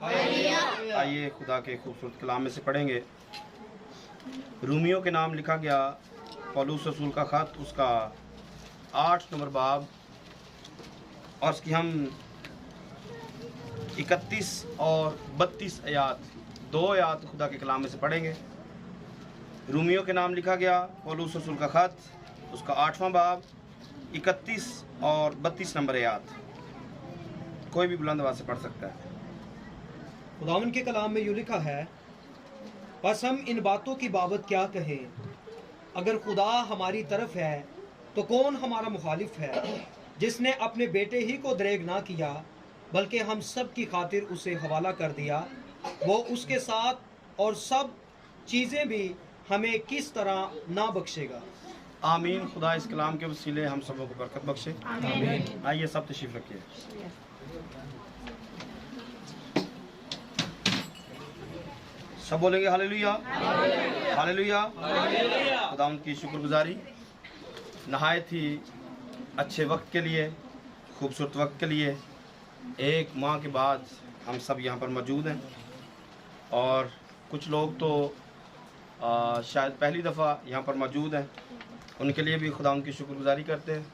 Hallelujah. आइए खुदा के खूबसूरत कलाम में से पढ़ेंगे। रूमियों के नाम लिखा गया पौलुस रसूल का ख़त, उसका 8 नंबर बाब, और उसकी हम 31 और 32 आयात, 2 आयात खुदा के कलाम में से पढ़ेंगे। रूमियों के नाम लिखा गया पौलुस रसूल का ख़त, उसका 8वां बाब, 31 और 32 नंबर आयात। कोई भी बुलंद आवाज़ से पढ़ सकता है। खुदावन के कलाम में यूँ लिखा है, बस हम इन बातों की बाबत क्या कहें? अगर खुदा हमारी तरफ है तो कौन हमारा मुखालिफ है? जिसने अपने बेटे ही को दरेग ना किया बल्कि हम सब की खातिर उसे हवाला कर दिया, वो उसके साथ और सब चीज़ें भी हमें किस तरह ना बख्शेगा। आमीन। खुदा इस कलाम के वसीले हम सबों को बरकत बख्शे। आमीन। आइए सब तशरीफ रखिए। सब बोलेंगे हालेलुया, हालेलुया। खुदा उनकी शुक्रगुजारी नहायत ही अच्छे वक्त के लिए, खूबसूरत वक्त के लिए। 1 माह के बाद हम सब यहाँ पर मौजूद हैं, और कुछ लोग तो शायद पहली दफ़ा यहाँ पर मौजूद हैं। उनके लिए भी खुदा उनकी शुक्रगुजारी करते हैं।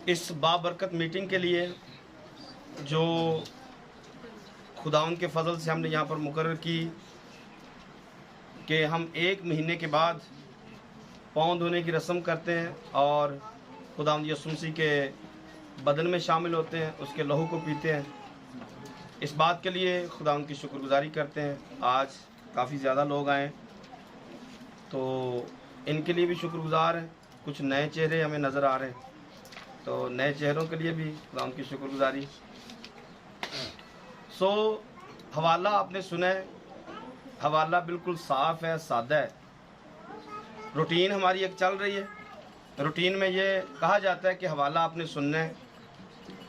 इस बाबरकत मीटिंग के लिए जो खुदा उनके फ़ज़ल से हमने यहाँ पर मुकर्रर की कि हम 1 महीने के बाद पाँव धोने की रस्म करते हैं और खुदा यीशु मसीह के बदन में शामिल होते हैं, उसके लहू को पीते हैं। इस बात के लिए खुदा उनकी शुक्रगुजारी करते हैं। आज काफ़ी ज़्यादा लोग आए तो इनके लिए भी शुक्रगुजार हैं। कुछ नए चेहरे हमें नज़र आ रहे हैं, तो नए चेहरों के लिए भी खुदा उनकी शुक्रगुजारी। हवाला आपने सुना है, हवाला बिल्कुल साफ़ है, सादा है। रूटीन हमारी एक चल रही है। रूटीन में ये कहा जाता है कि हवाला आपने सुनना है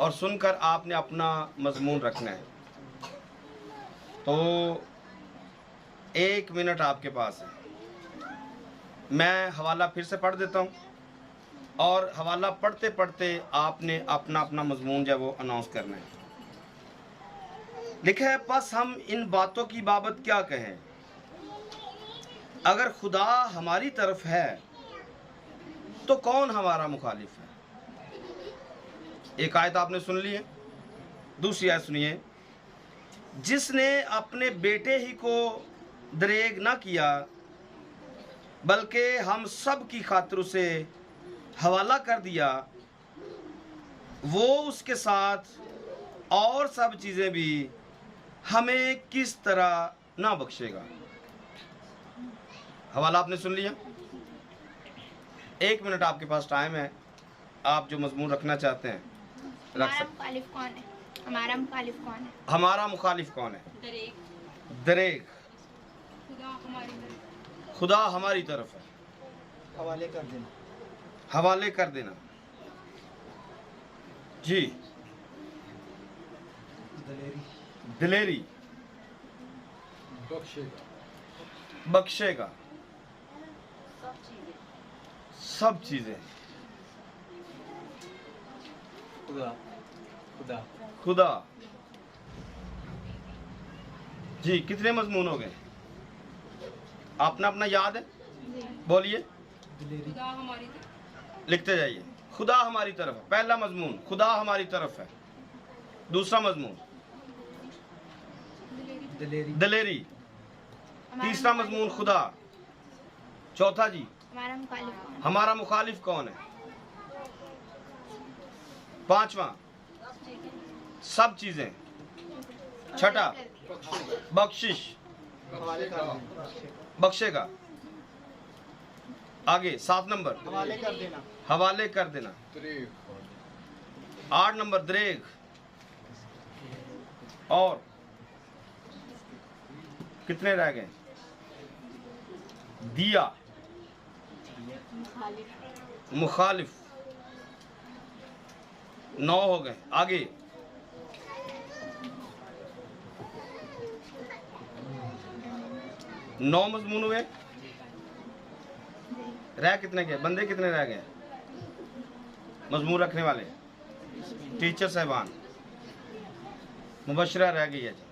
और सुनकर आपने अपना मजमून रखना है। तो 1 मिनट आपके पास है। मैं हवाला फिर से पढ़ देता हूँ, और हवाला पढ़ते पढ़ते आपने अपना अपना मजमून जो है वो अनाउंस करना है। लिखा है, बस हम इन बातों की बाबत क्या कहें? अगर खुदा हमारी तरफ है तो कौन हमारा मुखालिफ है? एक आयत आपने सुन ली है। दूसरी आयत सुनिए, जिसने अपने बेटे ही को दरेग ना किया बल्कि हम सब की खातिर उसे हवाला कर दिया, वो उसके साथ और सब चीज़ें भी हमें किस तरह ना बख्शेगा। हवाला आपने सुन लिया। 1 मिनट आपके पास टाइम है। आप जो मजमून रखना चाहते हैं रख सकते। मुखालिफ कौन है? हमारा मुखालिफ कौन है? हमारा मुखालिफ कौन है? दरेग। खुदा हमारी तरफ है। हवाले कर देना। हवाले कर देना जी। दिलेरी। बख्शेगा। सब चीजें। खुदा जी। कितने मजमून हो गए? अपना अपना याद है? बोलिए, लिखते जाइए। खुदा हमारी तरफ है। पहला मजमून, खुदा हमारी तरफ है। दूसरा मजमून, दिलेरी। तीसरा मजमून, खुदा। चौथा जी, हमारा मुखालिफ कौन है? पांचवा, सब चीजें। छठा, बख्शिश, बख्शेगा। आगे 7 नंबर, हवाले कर देना। 8 नंबर, दरेग। और कितने रह गए? दिया, मुखालिफ। 9 हो गए। आगे 9 मजमून हुए। रह कितने गए? बंदे कितने रह गए मजमून रखने वाले? टीचर साहबान मुबशरा रह गई है जी।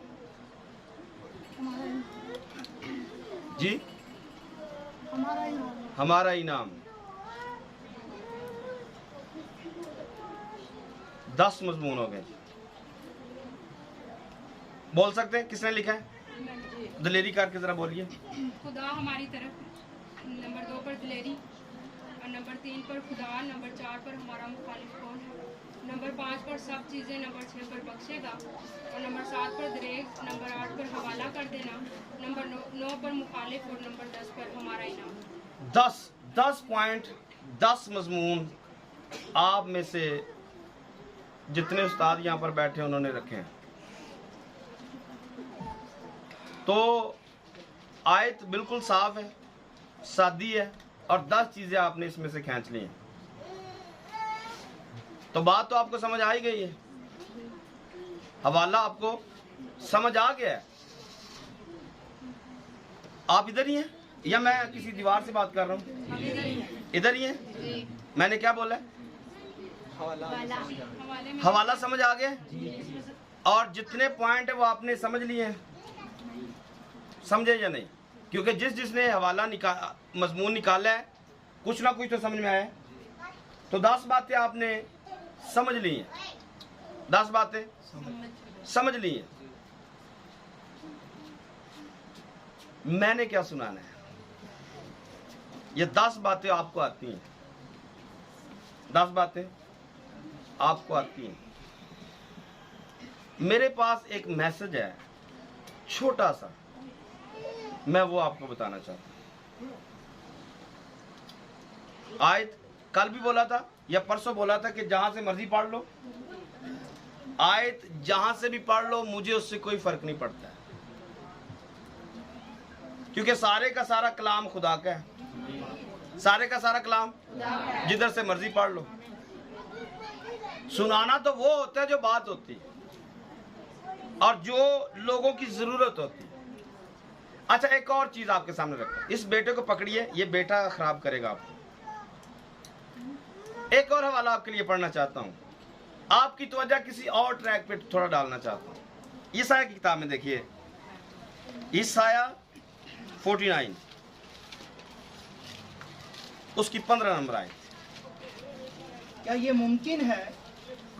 जी, हमारा इनाम 10 मजमून हो गए। बोल सकते हैं किसने लिखा है? दलेरी करके जरा बोलिए। खुदा हमारी तरफ है। नंबर 2 पर दलेरी, और नंबर 3 पर खुदा, नंबर 4 पर हमारा मुखालिफ कौन है, नंबर 5 पर सब चीज़ें, नंबर 6 पर बख्शेगा, और नंबर 7 पर दरेग, नंबर 8 पर हवाला कर देना, नंबर 9 पर मुखालिफ, और नंबर 10 पर हमारा इनाम। 10 पॉइंट 10 मजमून आप में से जितने उस्ताद यहाँ पर बैठे हैं उन्होंने रखे हैं। तो आयत बिल्कुल साफ है, सादी है, और 10 चीजें आपने इसमें से खींच ली हैं। तो बात तो आपको समझ आ ही गई है, हवाला आपको समझ आ गया है। आप इधर ही हैं या मैं किसी दीवार से बात कर रहा हूँ? इधर ही हैं। मैंने क्या बोला? हवाला समझ आ गया, और जितने पॉइंट है वो आपने समझ लिए हैं, समझे या नहीं? क्योंकि जिसने हवाला मजमून निकाला है कुछ ना कुछ तो समझ में आया है। तो 10 बातें आपने समझ ली हैं, 10 बातें समझ ली हैं। मैंने क्या सुनाना है? ये 10 बातें आपको आती हैं, 10 बातें आपको आती हैं। मेरे पास एक मैसेज है छोटा सा, मैं वो आपको बताना चाहता हूं। आयत कल भी बोला था या परसों बोला था कि जहां से मर्जी पढ़ लो, आयत जहां से भी पढ़ लो, मुझे उससे कोई फर्क नहीं पड़ता है, क्योंकि सारे का सारा कलाम खुदा का है। सारे का सारा कलाम जिधर से मर्जी पढ़ लो। सुनाना तो वो होता है जो बात होती है और जो लोगों की जरूरत होती है। अच्छा, एक और चीज आपके सामने रखता, इस बेटे को पकड़िए, ये बेटा खराब करेगा आपको। एक और हवाला आपके लिए पढ़ना चाहता हूं, आपकी तवज्जो किसी और ट्रैक पे थोड़ा डालना चाहता हूं। ईसाया की किताब में देखिए, ईसाया 49 उसकी 15 नंबर आयत। क्या ये मुमकिन है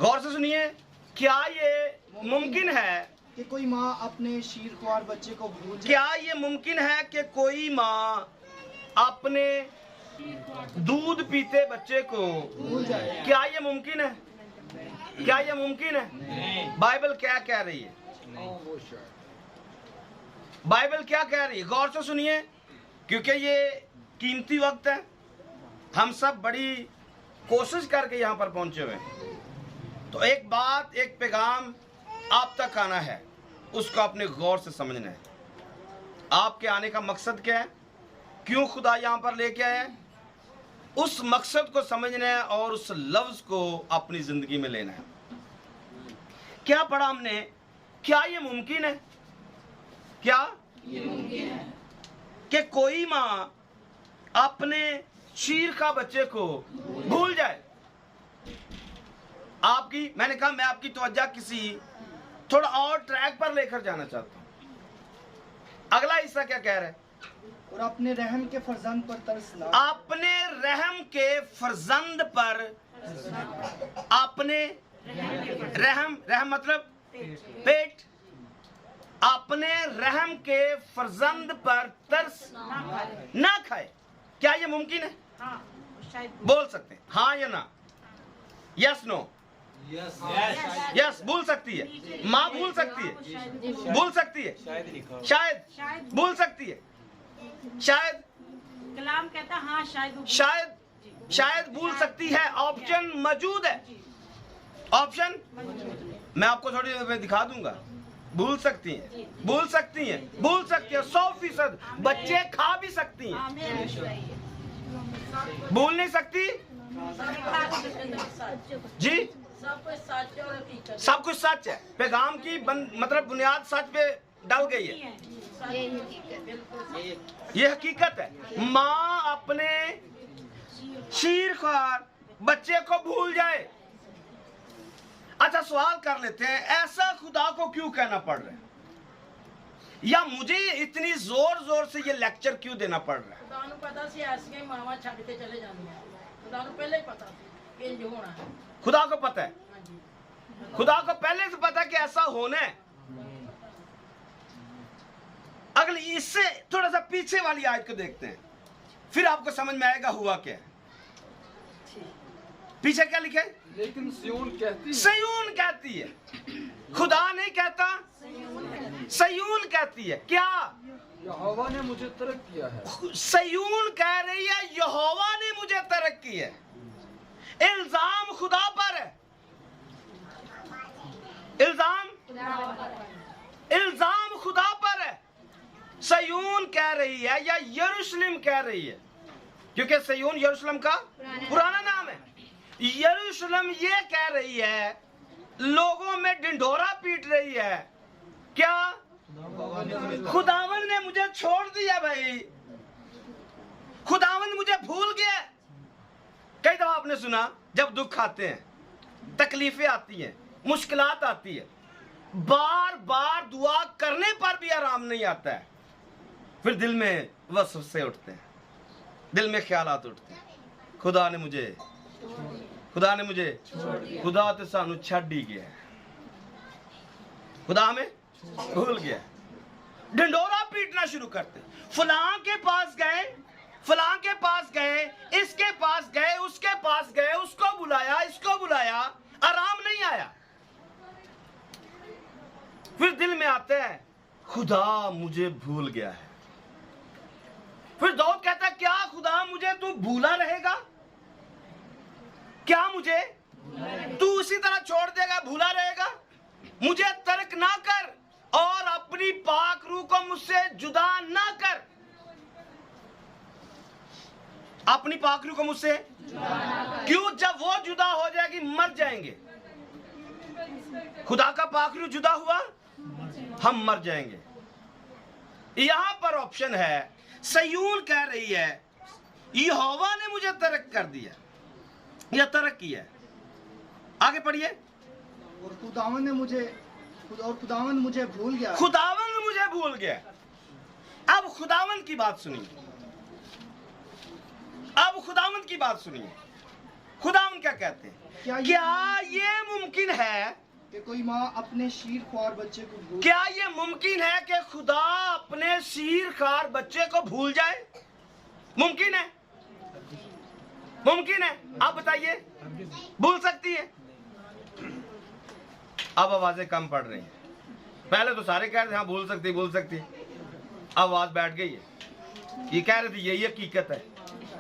गौर से सुनिए, क्या ये मुमकिन है कि कोई माँ अपने शीरख्वार बच्चे को भूल जाए? क्या ये मुमकिन है कि कोई माँ अपने दूध पीते बच्चे को भूल जाए? क्या ये मुमकिन है? क्या ये मुमकिन है? बाइबल क्या कह रही है? बाइबल क्या कह रही है? गौर से सुनिए, क्योंकि ये कीमती वक्त है। हम सब बड़ी कोशिश करके यहाँ पर पहुंचे हुए हैं। तो एक बात, एक पैगाम आप तक आना है, उसको अपने गौर से समझना है। आपके आने का मकसद क्या है? क्यों खुदा यहाँ पर लेके आया है? उस मकसद को समझना है और उस लफ्ज को अपनी जिंदगी में लेना है। क्या पढ़ा हमने? क्या ये मुमकिन है? क्या ये मुमकिन है कि कोई माँ अपने शीर का बच्चे को भूल जाए? आपकी, मैंने कहा मैं आपकी तवज्जो किसी थोड़ा और ट्रैक पर लेकर जाना चाहता हूं। अगला हिस्सा क्या कह रहा है? और अपने रहम के फर्जंद पर तरस ना, अपने रहम के फर्जंद पर, अपने रहम, रहम मतलब पेट, अपने रहम के फर्जंद पर तरस ना खाए। क्या ये मुमकिन है? बोल सकते हैं हाँ या ना? Yes no? यस भूल सकती है माँ, भूल सकती है, भूल सकती है, शायद भूल सकती है, शायद कलाम कहता हाँ शायद भूल सकती है। ऑप्शन मौजूद है, ऑप्शन मैं आपको थोड़ी देर में दिखा दूंगा। भूल सकती हैं, भूल सकती हैं, भूल सकती है 100%। बच्चे खा भी सकती हैं, भूल नहीं सकती जी। सब कुछ सच है। पैगाम की मतलब बुनियाद सच पे डल गई है। ये हकीकत है। माँ अपने शीरख्वार बच्चे को भूल जाए, अच्छा, सवाल कर लेते हैं, ऐसा खुदा को क्यों कहना पड़ रहा है, या मुझे इतनी जोर जोर से ये लेक्चर क्यों देना पड़ रहा है? खुदा ਨੂੰ ਪਤਾ ਸੀ ਐਸੀਆਂ ਮਾਵਾਂ ਛੱਡ ਕੇ ਚਲੇ ਜਾਂਦੀਆਂ। खुदा ਨੂੰ ਪਹਿਲਾਂ ਹੀ ਪਤਾ ਸੀ ਕਿ ਇੰਜ ਹੋਣਾ ਹੈ। खुदा को पता है, ਹਾਂਜੀ। खुदा को पहले से पता है कि ऐसा होना है। अगली इससे थोड़ा सा पीछे वाली आयत को देखते हैं, फिर आपको समझ में आएगा हुआ क्या है। पीछे क्या लिखा है? लेकिन सियोन कहती है, सयून कहती है, खुदा नहीं कहता, सयून कहती है। क्या? यहोवा ने मुझे तर्क किया है। सयून कह रही है यहोवा ने मुझे तर्क की है। इल्जाम खुदा पर है, इल्जाम खुदा पर है। सयून कह रही है या यरूशलेम कह रही है, क्योंकि सयून यरूशलेम का पुराना नाम है। यरूशलेम ये कह रही है, लोगों में ढिंढोरा पीट रही है, क्या? खुदावन ने मुझे छोड़ दिया भाई, खुदावन मुझे भूल गया। कई दफा आपने सुना, जब दुख आते हैं, तकलीफें आती हैं, मुश्किलात आती है, बार बार दुआ करने पर भी आराम नहीं आता है, फिर दिल में वसवसे उठते हैं, दिल में ख्यालात उठते हैं, खुदा ने मुझे खुदा तो सानू छड़ ही गया, खुदा हमें भूल गया। ढिंडोरा पीटना शुरू करते, फलां के पास गए, फलां के पास गए, इसके पास गए, उसके पास गए, उसको बुलाया, इसको बुलाया, आराम नहीं आया। फिर दिल में आता है खुदा मुझे भूल गया है। फिर दाऊद कहता है, क्या खुदा मुझे तू भूला रहेगा? क्या मुझे तू उसी तरह छोड़ देगा, भूला रहेगा? मुझे तर्क ना कर और अपनी पाक रूह को मुझसे जुदा ना कर, अपनी पाक रूह को मुझसे क्यों? जब वो जुदा हो जाएगी मर जाएंगे। खुदा का पाक रूह जुदा हुआ, हम मर जाएंगे। यहां पर ऑप्शन है, सयून कह रही है यहोवा ने मुझे तर्क कर दिया या तर्क किया। आगे पढ़िए। और खुदावन मुझे भूल गया। खुदावन मुझे भूल गया। अब खुदावन की बात सुनिए, अब खुदावन की बात सुनिए। खुदावन क्या कहते हैं? क्या ये मुमकिन है कि कोई माँ अपने शीर ख्वार बच्चे को भूल? क्या ये मुमकिन है कि खुदा अपने शीर खार बच्चे को भूल जाए? मुमकिन है, मुमकिन है। आप बताइए, भूल सकती है? अब आवाजें कम पड़ रही हैं। पहले तो सारे कह रहे थे हाँ भूल सकती, भूल सकती। आवाज बैठ गई है। ये कह रहे थे यही हकीकत है,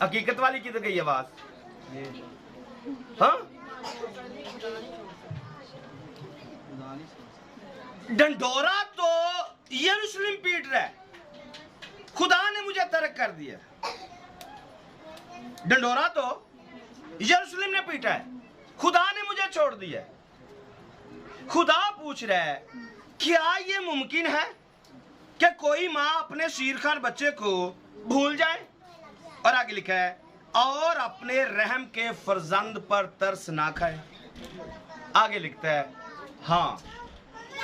हकीकत वाली किधर गई आवाज? हाँ, ढंढोरा तो यरूशलेम पीट रहा है, खुदा ने मुझे तर्क कर दिया। ढंढोरा तो यरूशलेम ने पीटा है, खुदा ने मुझे छोड़ दिया। खुदा पूछ रहा है, क्या ये मुमकिन है कि कोई माँ अपने शीरखार बच्चे को भूल जाए? और आगे लिखा है, और अपने रहम के फरजंद पर तरस ना खाए। आगे लिखता है हाँ,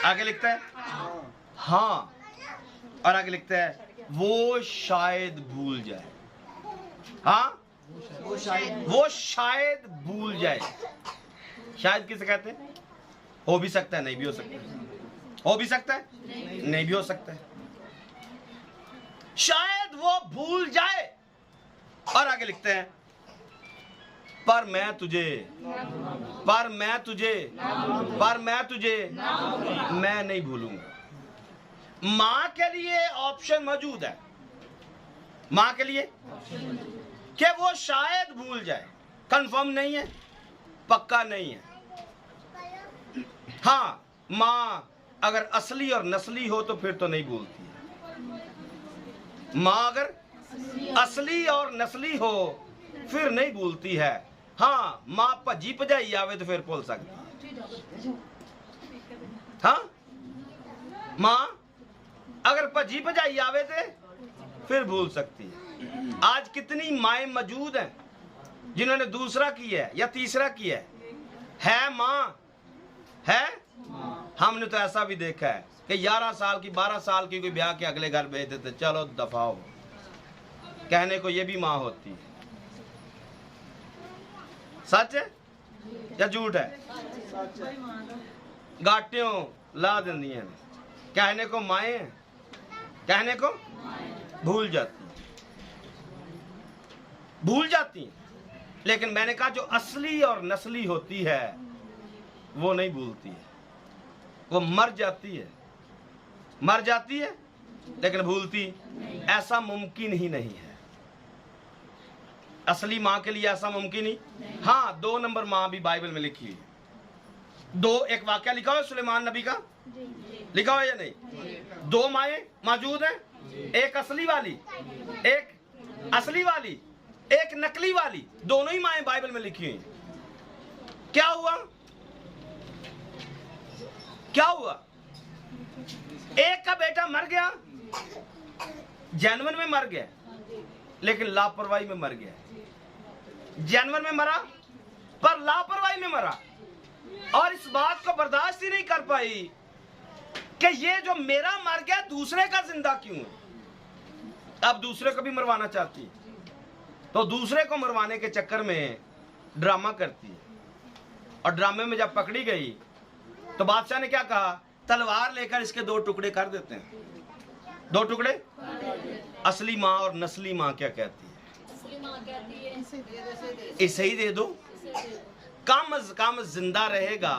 आगे लिखता है हाँ, और आगे लिखता है वो शायद भूल जाए। हाँ, वो शायद भूल जाए। शायद किसे कहते हैं? हो भी सकता है, नहीं भी हो सकता है। हो भी सकता है, नहीं भी हो सकता है। शायद वो भूल जाए। और आगे लिखते हैं, पर मैं तुझे मैं नहीं भूलूंगा। मां के लिए ऑप्शन मौजूद है, मां के लिए कि वो शायद भूल जाए। कंफर्म नहीं है, पक्का नहीं है। हाँ, मां अगर असली और नस्ली हो तो फिर तो नहीं भूलती है। मां अगर असली और नस्ली हो फिर नहीं भूलती है। हाँ, मां भजी भजाई आवे तो फिर भूल सकती है। हाँ, मां अगर भजी भजाई आवे तो फिर भूल सकती है। आज कितनी माएं मौजूद हैं जिन्होंने दूसरा किया है या तीसरा किया है मां है? हमने तो ऐसा भी देखा है कि 11 साल की 12 साल की कोई ब्याह के अगले घर भेज देते, चलो दफाओ। कहने को ये भी माँ होती है। सच है या झूठ है? गाटियों ला देंदी हैं, कहने को माए, कहने को भूल जाती, लेकिन मैंने कहा जो असली और नस्ली होती है वो नहीं भूलती है, वो मर जाती है लेकिन भूलती ऐसा मुमकिन ही नहीं है। असली माँ के लिए ऐसा मुमकिन ही। हाँ, 2 नंबर माँ भी बाइबल में लिखी है। एक वाक्या लिखा हुआ है सुलेमान नबी का, लिखा हुआ या नहीं? 2 माएँ मौजूद हैं, एक असली वाली, एक नकली वाली, दोनों ही माएँ बाइबल में लिखी हुई। क्या हुआ? एक का बेटा मर गया, जानवर में मर गया, लेकिन लापरवाही में मर गया। जानवर में मरा पर लापरवाही में मरा, और इस बात को बर्दाश्त ही नहीं कर पाई कि ये जो मेरा मर गया दूसरे का जिंदा क्यों है। अब दूसरे को भी मरवाना चाहती, तो दूसरे को मरवाने के चक्कर में ड्रामा करती है, और ड्रामे में जब पकड़ी गई तो बादशाह ने क्या कहा? तलवार लेकर इसके 2 टुकड़े कर देते हैं। 2 टुकड़े। असली माँ और नस्ली माँ क्या कहती है? इसे ही दे दो, कम अज कम जिंदा रहेगा,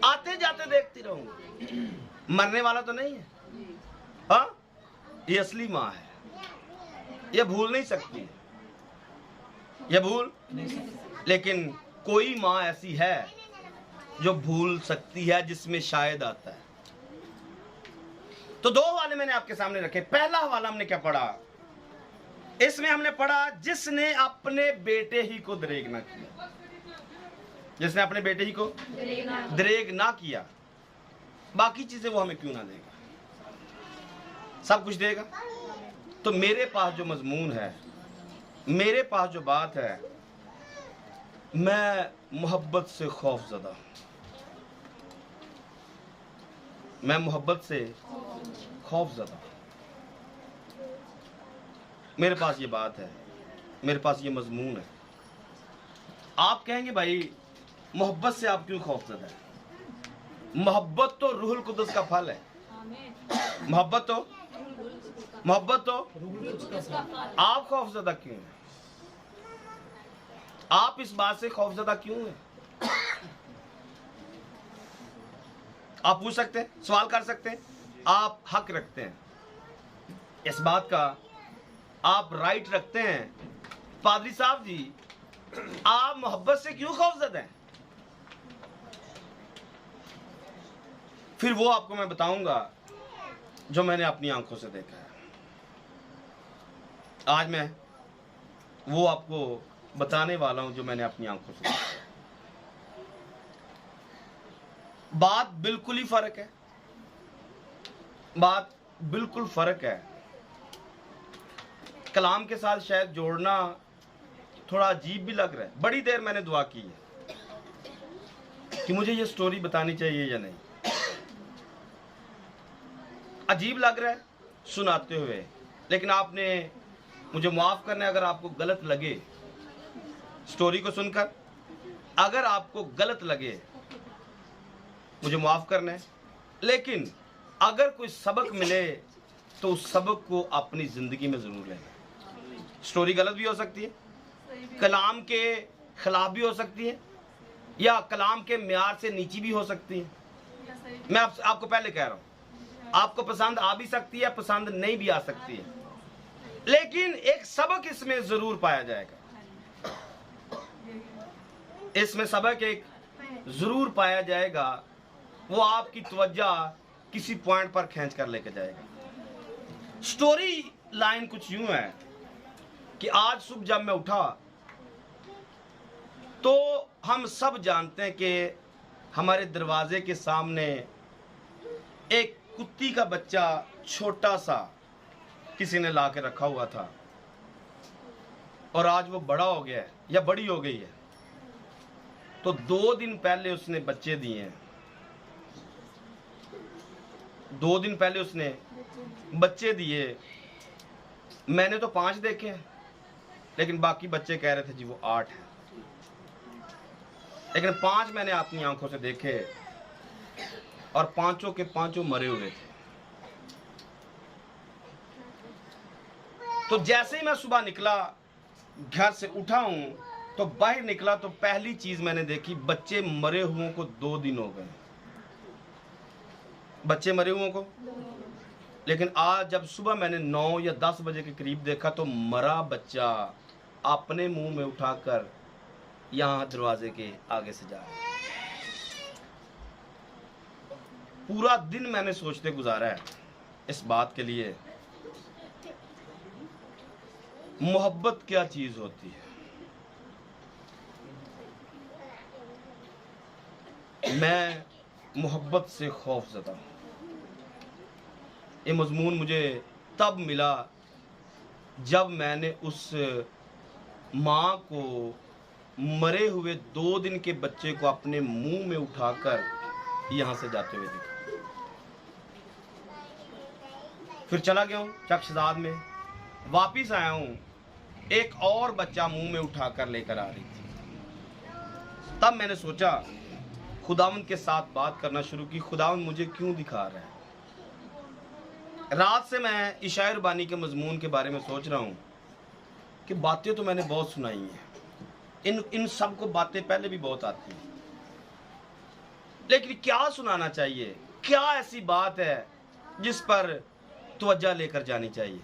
आते जाते देखती रहूंगी, मरने वाला तो नहीं है। हाँ, ये असली माँ है, ये भूल नहीं सकती, ये भूल। लेकिन कोई माँ ऐसी है जो भूल सकती है, जिसमें शायद आता है। तो 2 हवाले मैंने आपके सामने रखे। पहला हवाला हमने क्या पढ़ा? इसमें हमने पढ़ा जिसने अपने बेटे ही को दरेग ना किया, जिसने अपने बेटे ही को दरेग ना किया, बाकी चीजें वो हमें क्यों ना देगा, सब कुछ देगा। तो मेरे पास जो मजमून है, मेरे पास जो बात है, मैं मोहब्बत से खौफजदा, मैं मोहब्बत से खौफजदा। मेरे पास ये बात है, मेरे पास ये मजमून है। आप कहेंगे भाई मोहब्बत से आप क्यों खौफजदा है? मोहब्बत तो रूहुल कुद्दुस का फल है। मोहब्बत तो आप खौफजदा क्यों हैं? आप इस बात से खौफजदा क्यों हैं? आप पूछ सकते हैं, सवाल कर सकते हैं, आप हक रखते हैं इस बात का, आप राइट रखते हैं। पादरी साहब जी, आप मोहब्बत से क्यों खौफजदा हैं? फिर वो आपको मैं बताऊंगा जो मैंने अपनी आंखों से देखा है। आज मैं वो आपको बताने वाला हूं जो मैंने अपनी आंखों से देखा है। बात बिल्कुल ही फर्क है, बात बिल्कुल फर्क है। कलाम के साथ शायद जोड़ना थोड़ा अजीब भी लग रहा है। बड़ी देर मैंने दुआ की है कि मुझे ये स्टोरी बतानी चाहिए या नहीं। अजीब लग रहा है सुनाते हुए, लेकिन आपने मुझे माफ़ करना है अगर आपको गलत लगे स्टोरी को सुनकर। अगर आपको गलत लगे मुझे माफ़ करना है, लेकिन अगर कोई सबक मिले तो उस सबक को अपनी ज़िंदगी में ज़रूर लेना। स्टोरी गलत भी हो सकती है, कलाम के खिलाफ भी हो सकती है, या कलाम के म्यार से नीची भी हो सकती है। मैं आपको पहले कह रहा हूँ, आपको पसंद आ भी सकती है, पसंद नहीं भी आ सकती है, लेकिन एक सबक इसमें ज़रूर पाया जाएगा। इसमें सबक एक ज़रूर पाया जाएगा, वो आपकी तवज्जो किसी पॉइंट पर खींच कर लेके जाएगा। स्टोरी लाइन कुछ यूं है कि आज सुबह जब मैं उठा तो हम सब जानते हैं कि हमारे दरवाजे के सामने एक कुत्ती का बच्चा छोटा सा किसी ने ला के रखा हुआ था, और आज वो बड़ा हो गया है या बड़ी हो गई है। तो 2 दिन पहले उसने बच्चे दिए हैं, 2 दिन पहले उसने बच्चे दिए, मैंने तो 5 देखे हैं, लेकिन बाकी बच्चे कह रहे थे जी वो 8 है, लेकिन 5 मैंने अपनी आंखों से देखे और 5 के 5 मरे हुए थे। तो जैसे ही मैं सुबह निकला, घर से उठा हूं, तो बाहर निकला तो पहली चीज मैंने देखी, बच्चे मरे हुओं को 2 दिन हो गए, बच्चे मरे हुओं को। लेकिन आज जब सुबह मैंने 9 या 10 बजे के करीब देखा तो मरा बच्चा अपने मुंह में उठाकर यहां दरवाजे के आगे से जा रहा है। पूरा दिन मैंने सोचते गुजारा है इस बात के लिए, मोहब्बत क्या चीज होती है। मैं मोहब्बत से खौफज़दा हूं। ये मज़मून मुझे तब मिला जब मैंने उस माँ को मरे हुए 2 दिन के बच्चे को अपने मुंह में उठाकर यहाँ से जाते हुए देखा। फिर चला गया हूँ चकशदाद में, वापिस आया हूँ, एक और बच्चा मुंह में उठाकर लेकर आ रही थी। तब मैंने सोचा, खुदावंद के साथ बात करना शुरू की, खुदावंद मुझे क्यों दिखा रहा है। रात से मैं इशायर बानी के मजमून के बारे में सोच रहा हूँ कि बातें तो मैंने बहुत सुनाई हैं, इन सब को बातें पहले भी बहुत आती हैं, लेकिन क्या सुनाना चाहिए, क्या ऐसी बात है जिस पर तवज्जो लेकर जानी चाहिए।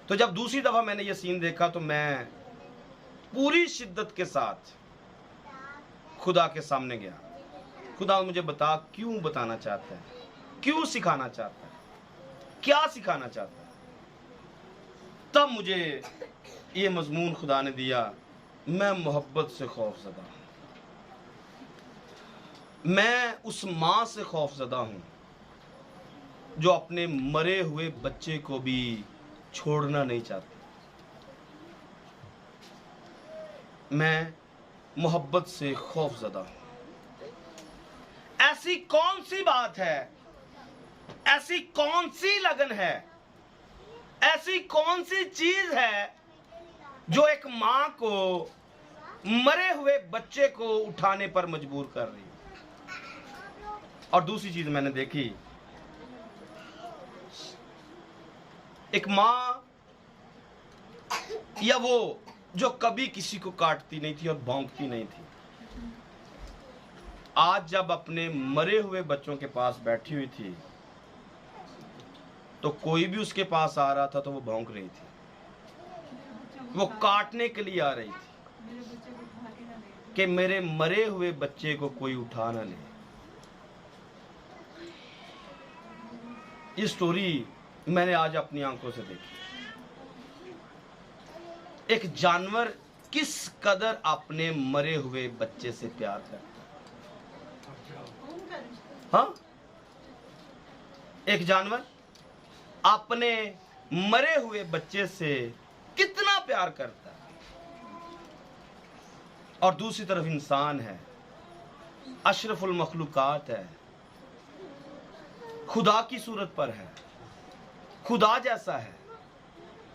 तो जब दूसरी दफा मैंने ये सीन देखा तो मैं पूरी शिद्दत के साथ खुदा के सामने गया। खुदा मुझे बता, क्यों बताना चाहता है, क्यों सिखाना चाहता है, क्या सिखाना चाहता है। तब मुझे ये मजमून खुदा ने दिया, मैं मोहब्बत से खौफज़दा हूं। मैं उस माँ से खौफज़दा हूं जो अपने मरे हुए बच्चे को भी छोड़ना नहीं चाहती। मैं मोहब्बत से खौफज़दा हूं। ऐसी कौन सी बात है, ऐसी कौन सी लगन है, ऐसी कौन सी चीज है जो एक मां को मरे हुए बच्चे को उठाने पर मजबूर कर रही है। और दूसरी चीज मैंने देखी, एक मां या वो जो कभी किसी को काटती नहीं थी और भौंकती नहीं थी, आज जब अपने मरे हुए बच्चों के पास बैठी हुई थी तो कोई भी उसके पास आ रहा था तो वो भौंक रही थी, वो काटने के लिए आ रही थी कि मेरे मरे हुए बच्चे को कोई उठा ना ले। ये स्टोरी मैंने आज अपनी आंखों से देखी। एक जानवर किस कदर अपने मरे हुए बच्चे से प्यार करता है। हाँ, एक जानवर अपने मरे हुए बच्चे से कितना प्यार करता है। और दूसरी तरफ इंसान है, अशरफुल मखलूकात है, खुदा की सूरत पर है, खुदा जैसा है,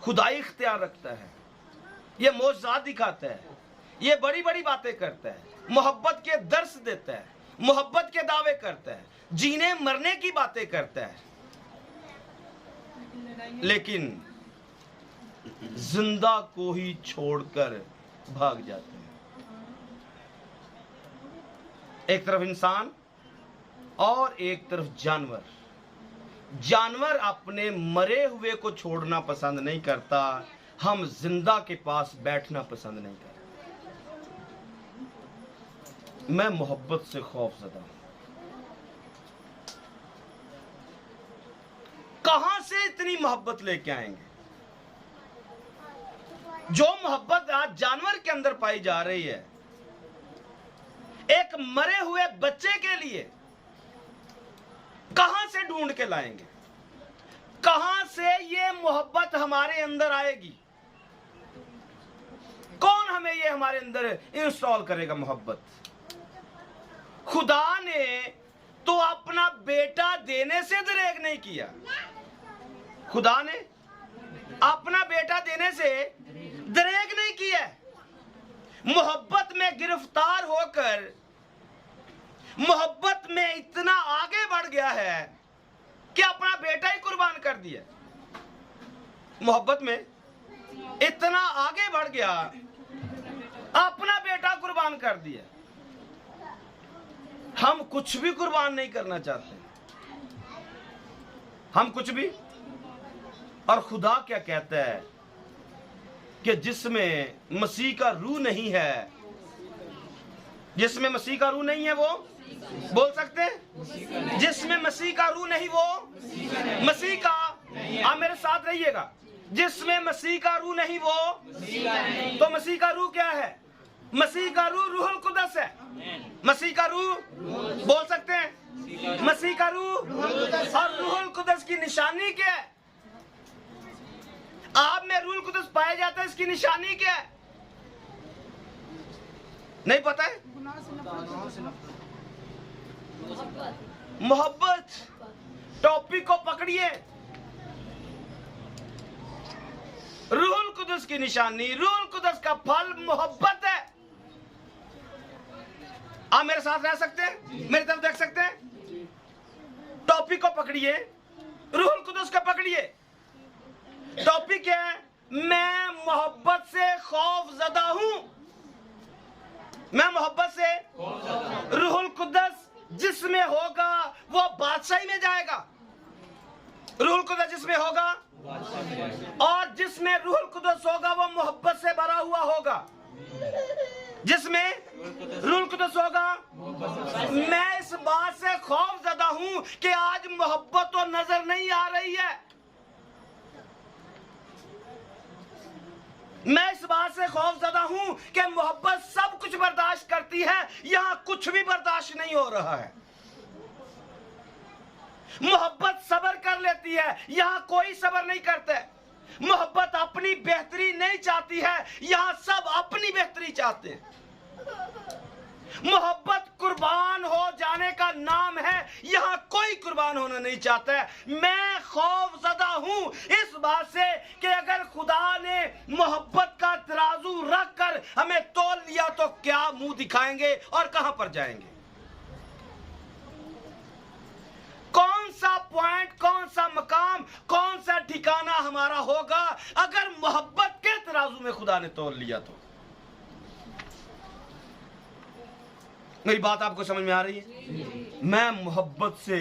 खुदाई इख्तियार रखता है, ये मौजज़ात दिखाता है, ये बड़ी बड़ी बातें करता है, मोहब्बत के दर्स देता है, मोहब्बत के दावे करता है, जीने मरने की बातें करता है, लेकिन जिंदा को ही छोड़कर भाग जाते हैं। एक तरफ इंसान और एक तरफ जानवर। जानवर अपने मरे हुए को छोड़ना पसंद नहीं करता, हम जिंदा के पास बैठना पसंद नहीं करते। मैं मोहब्बत से खौफज़दा हूं। कहां से इतनी मोहब्बत लेके आएंगे? जो मोहब्बत आज जानवर के अंदर पाई जा रही है, एक मरे हुए बच्चे के लिए कहां से ढूंढ के लाएंगे? कहां से ये मोहब्बत हमारे अंदर आएगी? कौन हमें ये हमारे अंदर इंस्टॉल करेगा मोहब्बत? खुदा ने तो अपना बेटा देने से दरेग नहीं किया। खुदा ने अपना बेटा देने से दरेग नहीं किया। मोहब्बत में गिरफ्तार होकर मोहब्बत में इतना आगे बढ़ गया है कि अपना बेटा ही कुर्बान कर दिया। मोहब्बत में इतना आगे बढ़ गया, अपना बेटा कुर्बान कर दिया। हम कुछ भी कुर्बान नहीं करना चाहते, हम कुछ भी। और खुदा क्या कहता है कि जिसमें मसीह का रूह नहीं है, जिसमें मसीह का रूह नहीं है वो बोल सकते हैं, जिसमें मसीह का रूह नहीं वो मसीह का, आप मेरे साथ रहिएगा, जिसमें मसीह का रूह नहीं वो, तो मसीह का रूह क्या है? मसीह का रूह रूहुल कुदस है। मसीह का रूह बोल सकते हैं, मसीह का रूह। और रूहुल कुदस की निशानी क्या है? आप में रूहुल कुदस पाया जाता है, इसकी निशानी क्या है? नहीं पता है? मोहब्बत। टॉपिक को पकड़िए। रूहुल कुदस की निशानी, रूहुल कुदस का फल मोहब्बत है। आप मेरे साथ रह सकते हैं, मेरी तरफ देख सकते हैं। टॉपिक को पकड़िए, रूहुल कुदस को पकड़िए। टॉपिक है, मैं मोहब्बत से खौफजदा हूं। मैं मोहब्बत से, रूहुल कुदस जिसमें होगा वो बादशाही में जाएगा। रूहुल कुदस जिसमें होगा, और जिसमें रूहुल कुदस होगा वो मोहब्बत से भरा हुआ होगा। जिसमें रूहुल कुदस होगा, मैं इस बात से खौफजदा हूं कि आज मोहब्बत तो नजर नहीं आ रही है। मैं इस बात से खौफजदा हूं कि मोहब्बत सब कुछ बर्दाश्त करती है, यहां कुछ भी बर्दाश्त नहीं हो रहा है। मोहब्बत सब्र कर लेती है, यहां कोई सब्र नहीं करता है। मोहब्बत अपनी बेहतरी नहीं चाहती है, यहां सब अपनी बेहतरी चाहते हैं। मोहब्बत कुर्बान हो जाने का नाम है, यहां कोई कुर्बान होना नहीं चाहता है। मैं खौफजदा हूं इस बात से कि अगर खुदा ने मोहब्बत का तराजू रख कर हमें तोल लिया तो क्या मुंह दिखाएंगे और कहां पर जाएंगे? कौन सा पॉइंट, कौन सा मकाम, कौन सा ठिकाना हमारा होगा अगर मोहब्बत के तराजू में खुदा ने तोल लिया तो? मेरी बात आपको समझ में आ रही है? मैं मोहब्बत से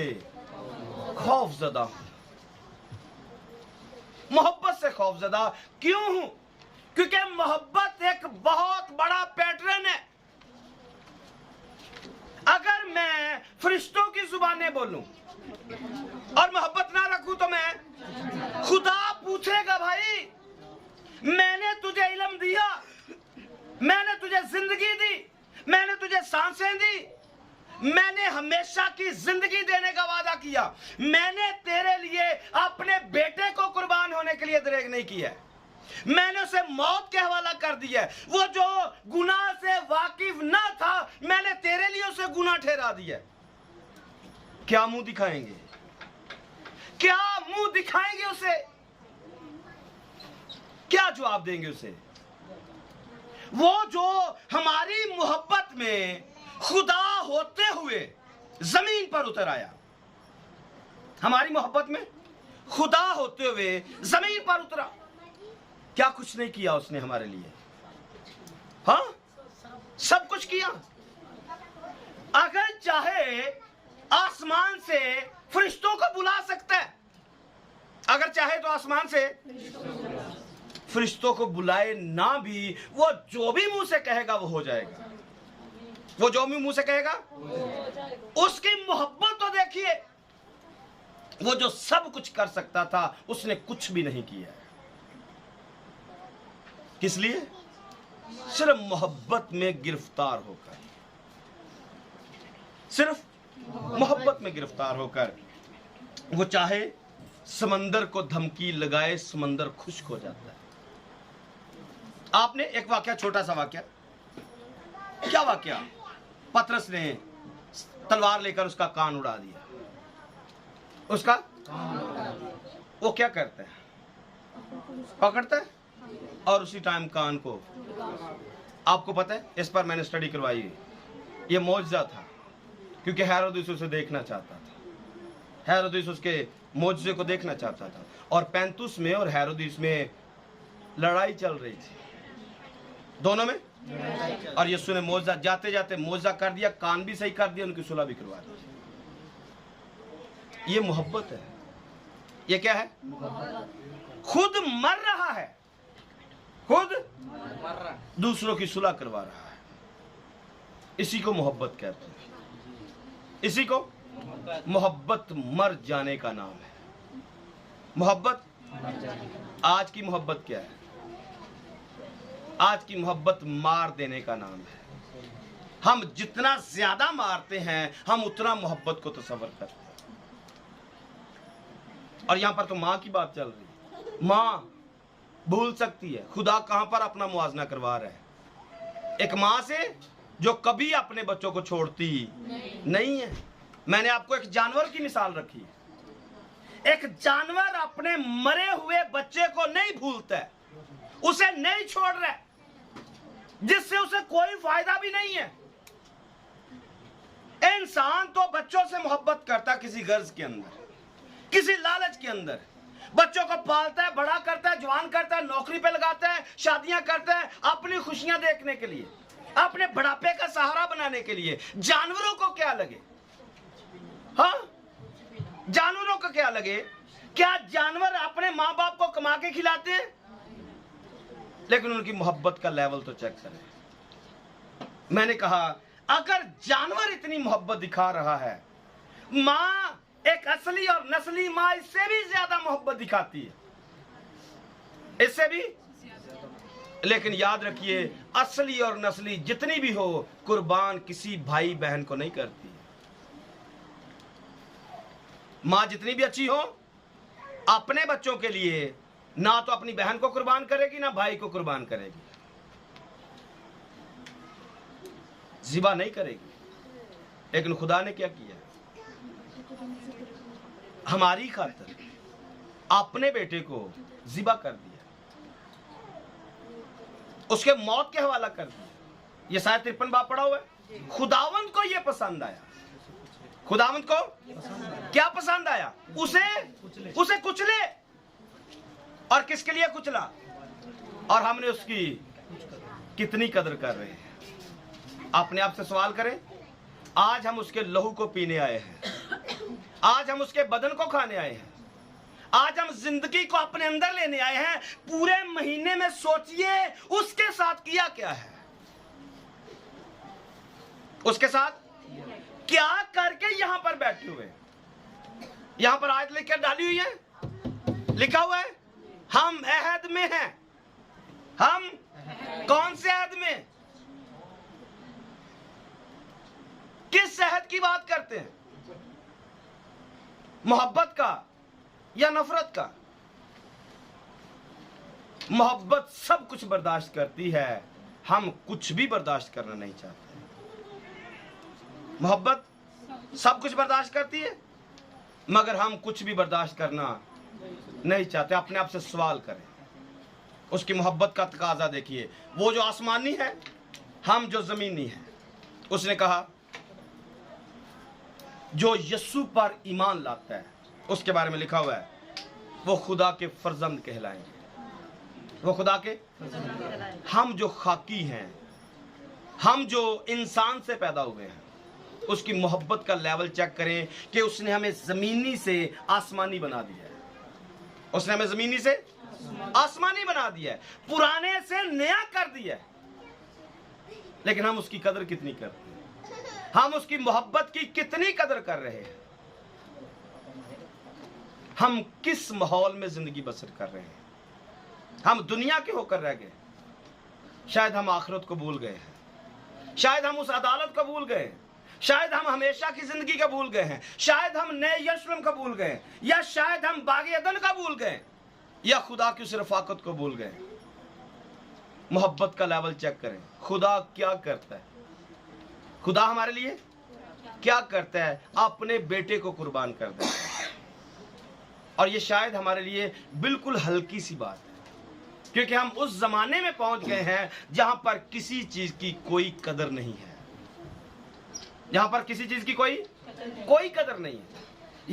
खौफजदा हूं। मोहब्बत से खौफजदा क्यों हूं? क्योंकि मोहब्बत एक बहुत बड़ा पैटर्न है। अगर मैं फरिश्तों की जुबानें बोलूं और मोहब्बत ना रखूं तो मैं, खुदा पूछेगा, भाई मैंने तुझे इल्म दिया, मैंने तुझे जिंदगी दी, मैंने तुझे सांसें दी, मैंने हमेशा की जिंदगी देने का वादा किया, मैंने तेरे लिए अपने बेटे को कुर्बान होने के लिए दरेग नहीं किया, मैंने उसे मौत के हवाला कर दिया। वो जो गुनाह से वाकिफ ना था, मैंने तेरे लिए उसे गुनाह ठहरा दिया। क्या मुंह दिखाएंगे? क्या मुंह दिखाएंगे उसे? क्या जवाब देंगे उसे? वो जो हमारी मोहब्बत में खुदा होते हुए जमीन पर उतर आया, हमारी मोहब्बत में खुदा होते हुए जमीन पर उतरा, क्या कुछ नहीं किया उसने हमारे लिए? हाँ, सब कुछ किया। अगर चाहे आसमान से फरिश्तों को बुला सकता है, अगर चाहे तो आसमान से फरिश्तों को बुलाए ना भी, वो जो भी मुंह से कहेगा वो हो जाएगा। वो जो भी मुंह से कहेगा, उसकी मोहब्बत तो देखिए। वो जो सब कुछ कर सकता था उसने कुछ भी नहीं किया। किस लिए? सिर्फ मोहब्बत में गिरफ्तार होकर, सिर्फ मोहब्बत में गिरफ्तार होकर। वो चाहे समंदर को धमकी लगाए, समंदर खुश्क हो जाता है। आपने एक वाक्या, छोटा सा वाक्या, क्या वाक्या? पतरस ने तलवार लेकर उसका कान उड़ा दिया। उसका वो क्या करता है? पकड़ता है और उसी टाइम कान को। आपको पता है, इस पर मैंने स्टडी करवाई है, ये मौजज़ा था, क्योंकि हेरोदेस उसे देखना चाहता था। हेरोदेस उसके मौजज़े को देखना चाहता था। और पैंतुस में और हेरोदेस में लड़ाई चल रही थी, दोनों में। और यीशु ने मौजज़ा, जाते जाते मौजज़ा कर दिया, कान भी सही कर दिया, उनकी सुलह भी करवा दी। ये मोहब्बत है। ये क्या है? खुद मर रहा है, खुद दूसरों की सुलह करवा रहा है। इसी को मोहब्बत कहते हैं। इसी को मोहब्बत मर जाने का नाम है। मोहब्बत, आज की मोहब्बत क्या है? आज की मोहब्बत मार देने का नाम है। हम जितना ज्यादा मारते हैं, हम उतना मोहब्बत को तसव्वुर करते हैं। और यहां पर तो मां की बात चल रही है। मां भूल सकती है, खुदा कहां पर अपना मुआवजा करवा रहा है? एक मां से जो कभी अपने बच्चों को छोड़ती नहीं है। मैंने आपको एक जानवर की मिसाल रखी। एक जानवर अपने मरे हुए बच्चे को नहीं भूलता है, उसे नहीं छोड़ रहा है, जिससे उसे कोई फायदा भी नहीं है। इंसान तो बच्चों से मोहब्बत करता, किसी गर्ज के अंदर, किसी लालच के अंदर। बच्चों को पालता है, बड़ा करता है, जवान करता है, नौकरी पे लगाता है, शादियां करता है, अपनी खुशियां देखने के लिए, अपने बुढ़ापे का सहारा बनाने के लिए। जानवरों को क्या लगे? हाँ, जानवरों को क्या लगे? क्या जानवर अपने माँ बाप को कमा के खिलाते हैं? लेकिन उनकी मोहब्बत का लेवल तो चेक करें। मैंने कहा, अगर जानवर इतनी मोहब्बत दिखा रहा है, माँ, एक असली और नस्ली माँ इससे भी ज्यादा मोहब्बत दिखाती है, इससे भी। लेकिन याद रखिए, असली और नस्ली जितनी भी हो, कुर्बान किसी भाई बहन को नहीं करती। माँ जितनी भी अच्छी हो, अपने बच्चों के लिए ना तो अपनी बहन को कुर्बान करेगी, ना भाई को कुर्बान करेगी, ज़िबा नहीं करेगी। लेकिन खुदा ने क्या किया? हमारी खातिर अपने बेटे को ज़िबा कर दिया, उसके मौत के हवाला कर दिया। ये शायद 53 बाब पढ़ा हुआ है। खुदावंद को ये पसंद आया। खुदावंद को क्या पसंद आया? उसे कुचले। और किसके लिए कुचला? और हमने उसकी कितनी कदर कर रहे हैं? अपने आप से सवाल करें। आज हम उसके लहू को पीने आए हैं, आज हम उसके बदन को खाने आए हैं, आज हम जिंदगी को अपने अंदर लेने आए हैं। पूरे महीने में सोचिए उसके साथ किया क्या है, उसके साथ क्या करके यहां पर बैठे हुए। यहां पर आयत लिखकर डाली हुई है, लिखा हुआ है, हम अहद में हैं। हम कौन से अहद में? किस अहद की बात करते हैं? मोहब्बत का या नफरत का? मोहब्बत सब कुछ बर्दाश्त करती है, हम कुछ भी बर्दाश्त करना नहीं चाहते। मोहब्बत सब कुछ बर्दाश्त करती है, मगर हम कुछ भी बर्दाश्त करना नहीं चाहते। अपने आप से सवाल करें, उसकी मोहब्बत का तकाजा देखिए। वो जो आसमानी है, हम जो जमीनी है। उसने कहा, जो यीशु पर ईमान लाता है, उसके बारे में लिखा हुआ है, वो खुदा के फर्जंद कहलाएंगे। वो खुदा के, हम जो खाकी हैं, हम जो इंसान से पैदा हुए हैं, उसकी मोहब्बत का लेवल चेक करें कि उसने हमें जमीनी से आसमानी बना दिया है। उसने हमें जमीनी से आसमानी बना दिया है, पुराने से नया कर दिया है। लेकिन हम उसकी कदर कितनी करते हैं? हम उसकी मोहब्बत की कितनी कदर कर रहे हैं? हम किस माहौल में जिंदगी बसर कर रहे हैं? हम दुनिया के होकर रह गए, शायद हम आखिरत को भूल गए हैं, शायद हम उस अदालत को भूल गए, शायद हम हमेशा की जिंदगी का भूल गए हैं, शायद हम नए यरूशलेम का भूल गए, या शायद हम बागे अदन का भूल गए, या खुदा की उस रफाकत को भूल गए। मोहब्बत का लेवल चेक करें। खुदा क्या करता है? खुदा हमारे लिए क्या करता है? अपने बेटे को कुर्बान कर देता है। और ये शायद हमारे लिए बिल्कुल हल्की सी बात है, क्योंकि हम उस जमाने में पहुंच गए हैं जहां पर किसी चीज की कोई कदर नहीं है, जहां पर किसी चीज की कोई कदर नहीं है।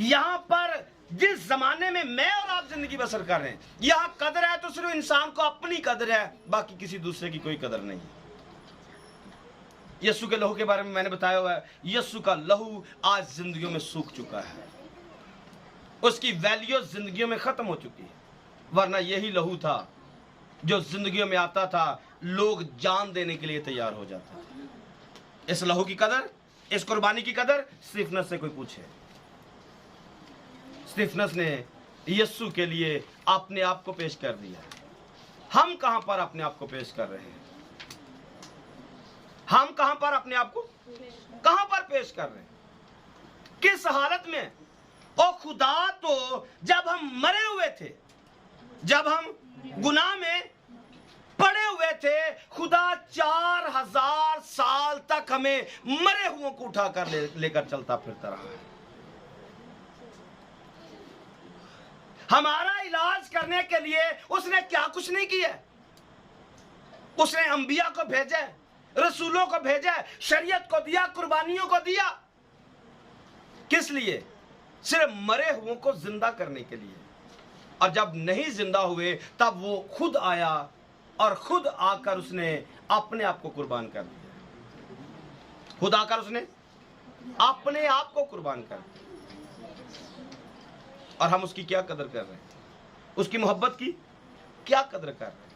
यहां पर जिस जमाने में मैं और आप जिंदगी बसर कर रहे हैं, यहां कदर है तो सिर्फ इंसान को अपनी कदर है, बाकी किसी दूसरे की कोई कदर नहीं है। यीशु के लहू के बारे में मैंने बताया हुआ है, यीशु का लहू आज जिंदगियों में सूख चुका है, उसकी वैल्यू जिंदगियों में खत्म हो चुकी है। वरना यही लहू था जो जिंदगियों में आता था, लोग जान देने के लिए तैयार हो जाते थे। इस लहू की कदर, इस कुर्बानी की कदर स्टीफनस से कोई पूछे। स्टीफनस ने यीशु के लिए अपने आप को पेश कर दिया। हम कहां पर अपने आप को पेश कर रहे हैं? हम कहां पर अपने आप को कहां पर पेश कर रहे हैं? किस हालत में? ओ खुदा, तो जब हम मरे हुए थे, जब हम गुनाह में पड़े हुए थे, खुदा 4000 साल तक हमें मरे हुओं को उठाकर लेकर चलता फिरता रहा है। हमारा इलाज करने के लिए उसने क्या कुछ नहीं किया। उसने अंबिया को भेजा, रसूलों को भेजा, शरीयत को दिया, कुर्बानियों को दिया। किस लिए? सिर्फ मरे हुओं को जिंदा करने के लिए। और जब नहीं जिंदा हुए तब वो खुद आया और खुद आकर उसने अपने आप को कुर्बान कर दिया। खुद आकर उसने अपने आप को कुर्बान कर दिया। और हम उसकी क्या कदर कर रहे हैं? उसकी मोहब्बत की क्या कदर कर रहे हैं?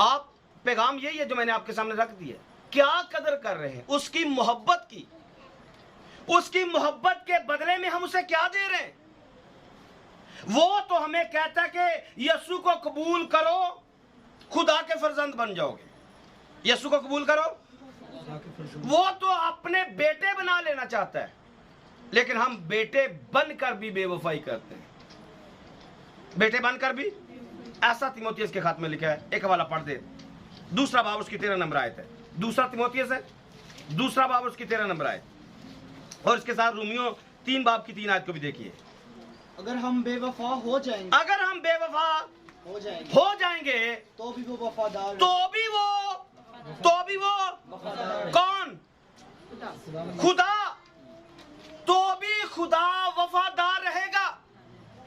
आप पैगाम यही है जो मैंने आपके सामने रख दिया। क्या कदर कर रहे हैं उसकी मोहब्बत की? उसकी मोहब्बत के बदले में हम उसे क्या दे रहे हैं? वो तो हमें कहता है कि यीशु को कबूल करो, खुदा के फर्जंद बन जाओगे। यीशु को कबूल करो, वो तो अपने बेटे बना लेना चाहता है, लेकिन हम बेटे बनकर भी बेवफाई करते हैं। बेटे बनकर भी, ऐसा तीमुथियुस के खात में लिखा है। एक हवाला पढ़ दे, 2 बाब उसकी 13 नंबर आयत है। 2 तीमुथियुस है, 2 बाब उसकी 13 नंबर आयत, और इसके साथ रोमियो 3 बाब की 3 आयत को भी देखिए। अगर हम बेवफा हो जाएंगे, अगर हम बेवफा हो जाएंगे तो भी वो वफादार, तो भी वो कौन? खुदा। तो भी खुदा वफादार रहेगा,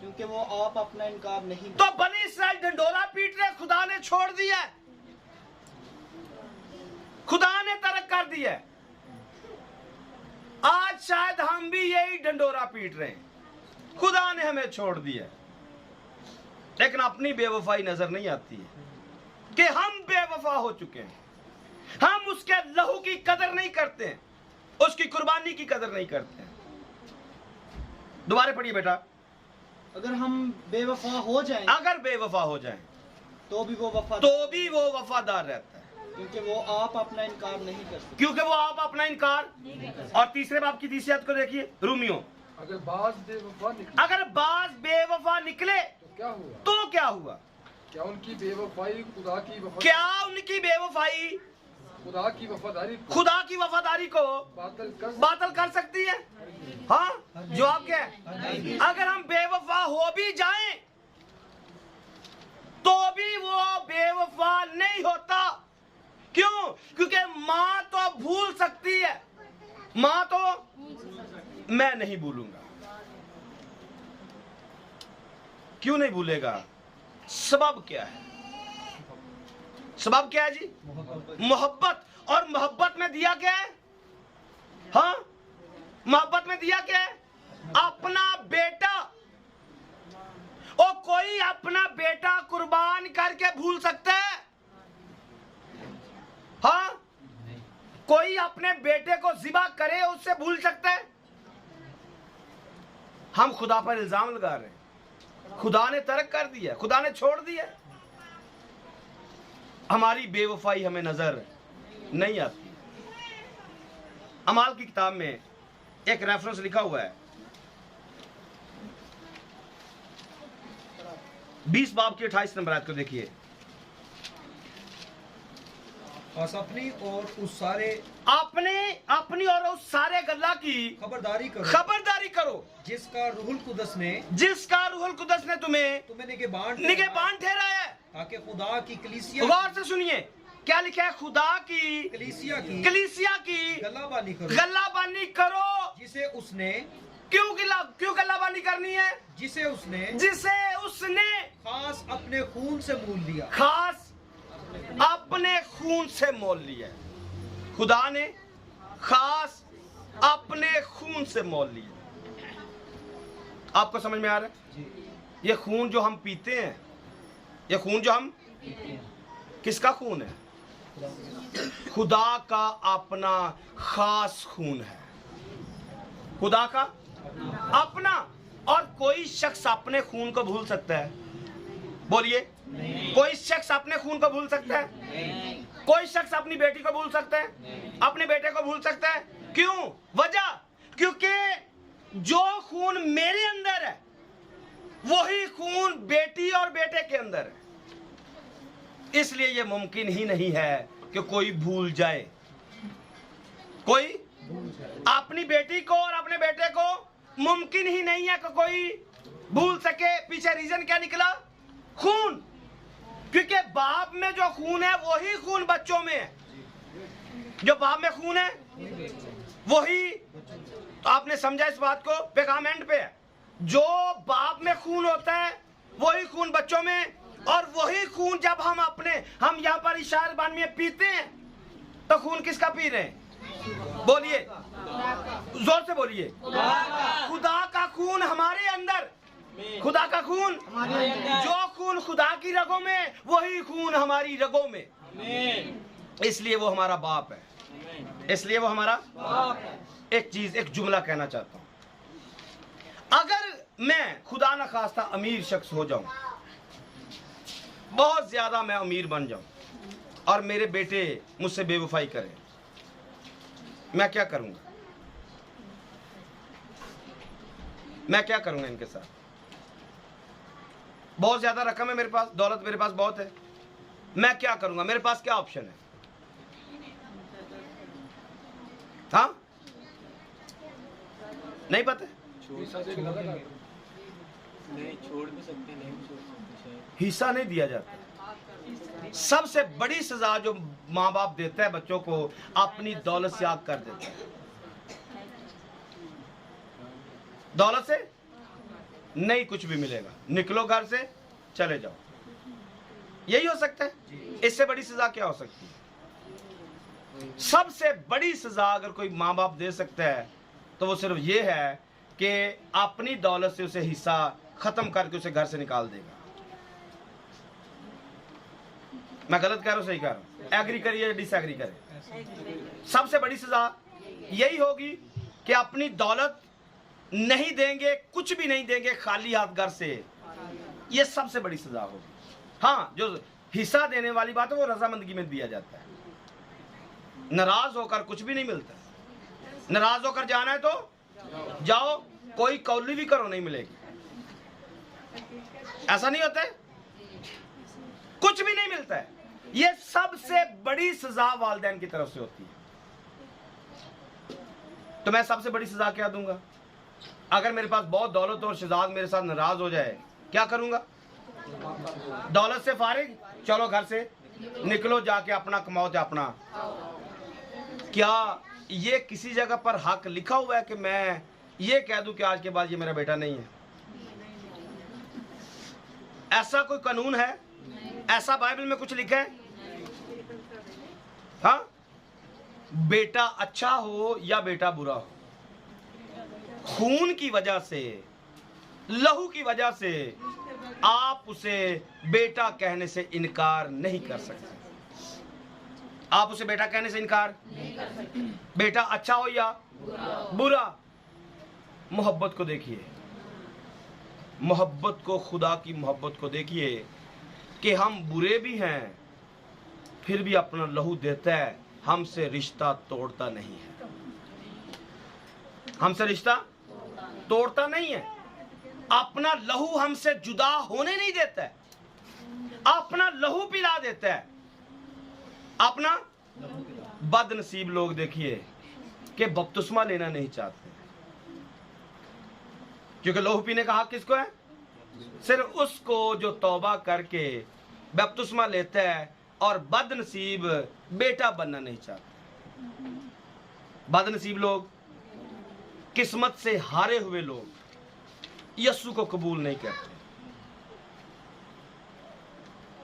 क्योंकि वो आप अपना इनकार नहीं। तो बनी इस्राएल ढंढोरा पीट रहे, खुदा ने छोड़ दिया, खुदा ने तरक कर दिया। आज शायद हम भी यही ढंढोरा पीट रहे हैं, खुदा ने हमें छोड़ दिया। लेकिन अपनी बेवफाई नजर नहीं आती है कि हम बेवफा हो चुके हैं। हम उसके लहू की कदर नहीं करते हैं, उसकी कुर्बानी की कदर नहीं करते हैं। दोबारा पढ़िए बेटा। अगर हम बेवफा हो जाएं, अगर बेवफा हो जाएं, तो भी वो वफादार रहता है, क्योंकि वो आप अपना इनकार नहीं करते। क्योंकि वो आप अपना इनकार। और 3 बाब की 30 आयत को देखिए, रोमियो। अगर बाज बेवफा निकले तो क्या हुआ? क्या उनकी बेवफाई खुदा की खुदा की वफादारी को बातल कर सकती है? हाँ, जवाब क्या है? अगर हम बेवफा हो भी जाएं तो भी वो बेवफा नहीं होता। क्यों? क्योंकि माँ तो भूल सकती है, माँ तो, मैं नहीं भूलूंगा। क्यों नहीं भूलेगा? सबब क्या है? सबब क्या है जी? मोहब्बत। और मोहब्बत में दिया क्या है? हाँ, मोहब्बत में दिया क्या है? अपना बेटा। और कोई अपना बेटा कुर्बान करके भूल सकता है? हाँ, कोई अपने बेटे को ज़िबा करे उससे भूल सकता है? हम खुदा पर इल्जाम लगा रहे हैं, खुदा ने तर्क कर दिया, खुदा ने छोड़ दिया। हमारी बेवफाई हमें नजर नहीं आती। अमाल की किताब में एक रेफरेंस लिखा हुआ है, 20 बाब की 28 नंबर आयत को देखिए। बस अपनी और उस सारे अपनी और उस सारे गल्ला की खबरदारी करो जिसका रूहुल कुदस ने तुम्हें निगहबान ठहराया है। ताकि खुदा की कलीसिया गौर से सुनिए, क्या लिखा है? खुदा की कलीसिया की गल्लाबानी करो, जिसे उसने क्यों गल्लाबानी करनी है? जिसे उसने खास अपने खून से मोल लिया। खुदा ने खास अपने खून से मोल लिया। आपको समझ में आ रहा है? ये खून जो हम पीते हैं, किसका खून है? खुदा का अपना खास खून है, खुदा का अपना। और कोई शख्स अपने खून को भूल सकता है? बोलिए, कोई शख्स अपने खून को भूल सकता है? कोई शख्स अपनी बेटी को भूल सकता है? अपने बेटे को भूल सकता है? क्यों? वजह, क्योंकि जो खून मेरे अंदर है वही खून बेटी और बेटे के अंदर है। इसलिए यह मुमकिन ही नहीं है कि कोई भूल जाए, कोई अपनी बेटी को और अपने बेटे को मुमकिन ही नहीं है कि कोई भूल सके। पीछे रीजन क्या निकला? खून। क्योंकि बाप में जो खून है वही खून बच्चों में है। जो बाप में खून है वही, तो आपने समझा इस बात को? पैगाम एंड पे है। जो बाप में खून होता है वही खून बच्चों में, और वही खून जब हम यहाँ पर इशार बान में पीते हैं तो खून किसका पी रहे हैं? बोलिए, जोर से बोलिए। खुदा का खून हमारे अंदर, खुदा का खून, जो खून खुदा की रगों में वही खून हमारी रगों में। इसलिए वो हमारा बाप है, इसलिए वो हमारा एक जुमला कहना चाहता हूं। अगर मैं खुदा न खास्ता अमीर शख्स हो जाऊं, बहुत ज्यादा मैं अमीर बन जाऊं, और मेरे बेटे मुझसे बेवफाई करें, मैं क्या करूंगा? मैं क्या करूंगा इनके साथ? बहुत ज्यादा रकम है मेरे पास, दौलत मेरे पास बहुत है, मैं क्या करूंगा? मेरे पास क्या ऑप्शन है? हाँ, नहीं पता? नहीं छोड़ भी सकते, नहीं भी छोड़ सकते। हिस्सा नहीं दिया जाता। सबसे बड़ी सजा जो माँ बाप देता है बच्चों को, अपनी दौलत से आग कर देता है। दौलत से नहीं कुछ भी मिलेगा, निकलो घर से, चले जाओ। यही हो सकता है? इससे बड़ी सजा क्या हो सकती है? सबसे बड़ी सजा अगर कोई माँ बाप दे सकता है तो वो सिर्फ ये है कि अपनी दौलत से उसे हिस्सा खत्म करके उसे घर से निकाल देगा। मैं गलत कह रहा हूं, सही कह रहा हूं? एग्री करिए या डिसएग्री करें। सबसे बड़ी सजा यही होगी कि अपनी दौलत नहीं देंगे, कुछ भी नहीं देंगे, खाली हाथ घर से। ये सबसे बड़ी सजा होगी। हाँ, जो हिस्सा देने वाली बात है वो रजामंदगी में दिया जाता है। नाराज होकर कुछ भी नहीं मिलता। नाराज होकर जाना है तो जाओ, कोई कौली भी करो, नहीं मिलेगी। ऐसा नहीं होता है, कुछ भी नहीं मिलता है। ये सबसे बड़ी सजा वालिदैन की तरफ से होती है। तो मैं सबसे बड़ी सजा क्या दूंगा? अगर मेरे पास बहुत दौलत और शहजाद मेरे साथ नाराज हो जाए, क्या करूंगा? दौलत से फारिग, चलो घर से निकलो, जाके अपना कमाओ तो अपना। क्या ये किसी जगह पर हक लिखा हुआ है कि मैं ये कह दूं कि आज के बाद ये मेरा बेटा नहीं है? ऐसा कोई कानून है? ऐसा बाइबल में कुछ लिखा है? हाँ, बेटा अच्छा हो या बेटा बुरा हो, खून की वजह से, लहू की वजह से आप उसे बेटा कहने से इनकार नहीं कर सकते। आप उसे बेटा कहने से इनकार नहीं कर सकते। बेटा अच्छा हो या बुरा। मोहब्बत को देखिए, मोहब्बत को, खुदा की मोहब्बत को देखिए कि हम बुरे भी हैं फिर भी अपना लहू देता है, हमसे रिश्ता तोड़ता नहीं है। हमसे रिश्ता तोड़ता नहीं है, अपना लहू हमसे जुदा होने नहीं देता है, अपना लहू पिला देता है, अपना बदनसीब लोग देखिए कि बपतिस्मा लेना नहीं चाहते, क्योंकि लहू पीने का हक किसको है? सिर्फ उसको जो तौबा करके बपतिस्मा लेता है, और बदनसीब बेटा बनना नहीं चाहते। बदनसीब लोग, किस्मत से हारे हुए लोग यीशु को कबूल नहीं करते।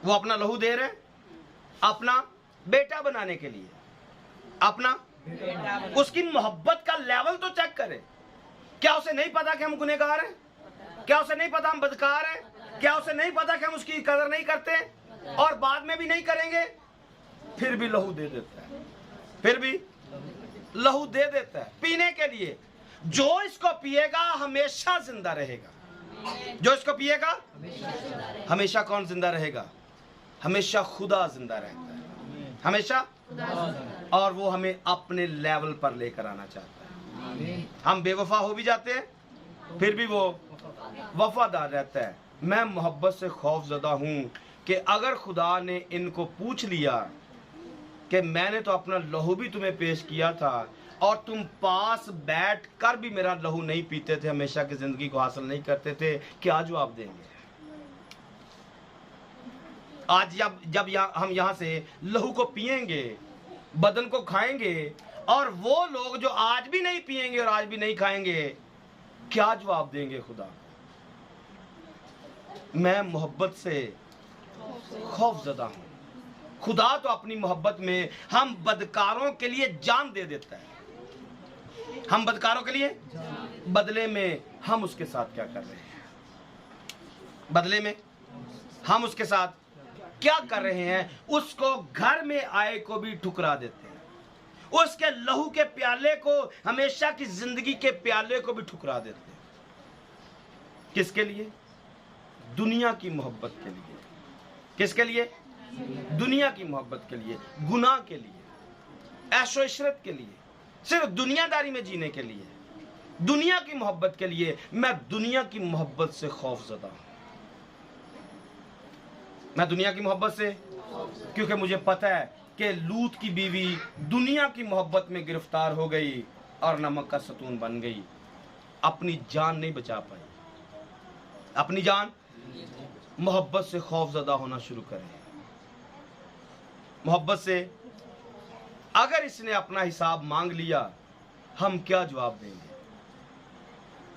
वो अपना लहू दे रहे अपना बेटा बनाने के लिए, अपना उसकी मोहब्बत का लेवल तो चेक करें। क्या उसे नहीं पता कि हम गुनहगार हैं? क्या उसे नहीं पता हम बदकार हैं? क्या उसे नहीं पता कि हम उसकी कदर नहीं करते और बाद में भी नहीं करेंगे? फिर भी लहू दे देता है, फिर भी लहू दे देता है पीने के लिए। जो इसको पिएगा हमेशा जिंदा रहेगा। जो इसको पिएगा हमेशा कौन जिंदा रहेगा? हमेशा खुदा जिंदा रहता है, हमेशा। और वो हमें अपने लेवल पर लेकर आना चाहता है। हम बेवफा हो भी जाते हैं, फिर भी वो वफादार रहता है। मैं मोहब्बत से खौफजदा हूं कि अगर खुदा ने इनको पूछ लिया कि मैंने तो अपना लहू भी तुम्हें पेश किया था और तुम पास बैठ कर भी मेरा लहू नहीं पीते थे, हमेशा की जिंदगी को हासिल नहीं करते थे, क्या जवाब देंगे? आज जब हम यहाँ से लहू को पिएंगे, बदन को खाएंगे, और वो लोग जो आज भी नहीं पिएंगे और आज भी नहीं खाएंगे, क्या जवाब देंगे खुदा? मैं मोहब्बत से खौफजदा हूं। खुदा तो अपनी मोहब्बत में हम बदकारों के लिए जान दे देता है। हम बदकारों के लिए, बदले में हम उसके साथ क्या कर रहे हैं? बदले में हम उसके साथ क्या कर रहे हैं? उसको घर में आए को भी ठुकरा देते हैं, उसके लहू के प्याले को, हमेशा की जिंदगी के प्याले को भी ठुकरा देते हैं। किसके लिए? दुनिया की मोहब्बत के लिए। किसके लिए? दुनिया की मोहब्बत के लिए, गुनाह के लिए, ऐशो इशरत के लिए, सिर्फ दुनियादारी में जीने के लिए, दुनिया की मोहब्बत के लिए। मैं दुनिया की मोहब्बत से खौफजदा हूं। मैं दुनिया की मोहब्बत से, क्योंकि मुझे पता है कि लूत की बीवी दुनिया की मोहब्बत में गिरफ्तार हो गई और नमक का सतून बन गई, अपनी जान नहीं बचा पाई। अपनी जान, मोहब्बत से खौफजदा होना शुरू करें। मोहब्बत से अगर इसने अपना हिसाब मांग लिया, हम क्या जवाब देंगे?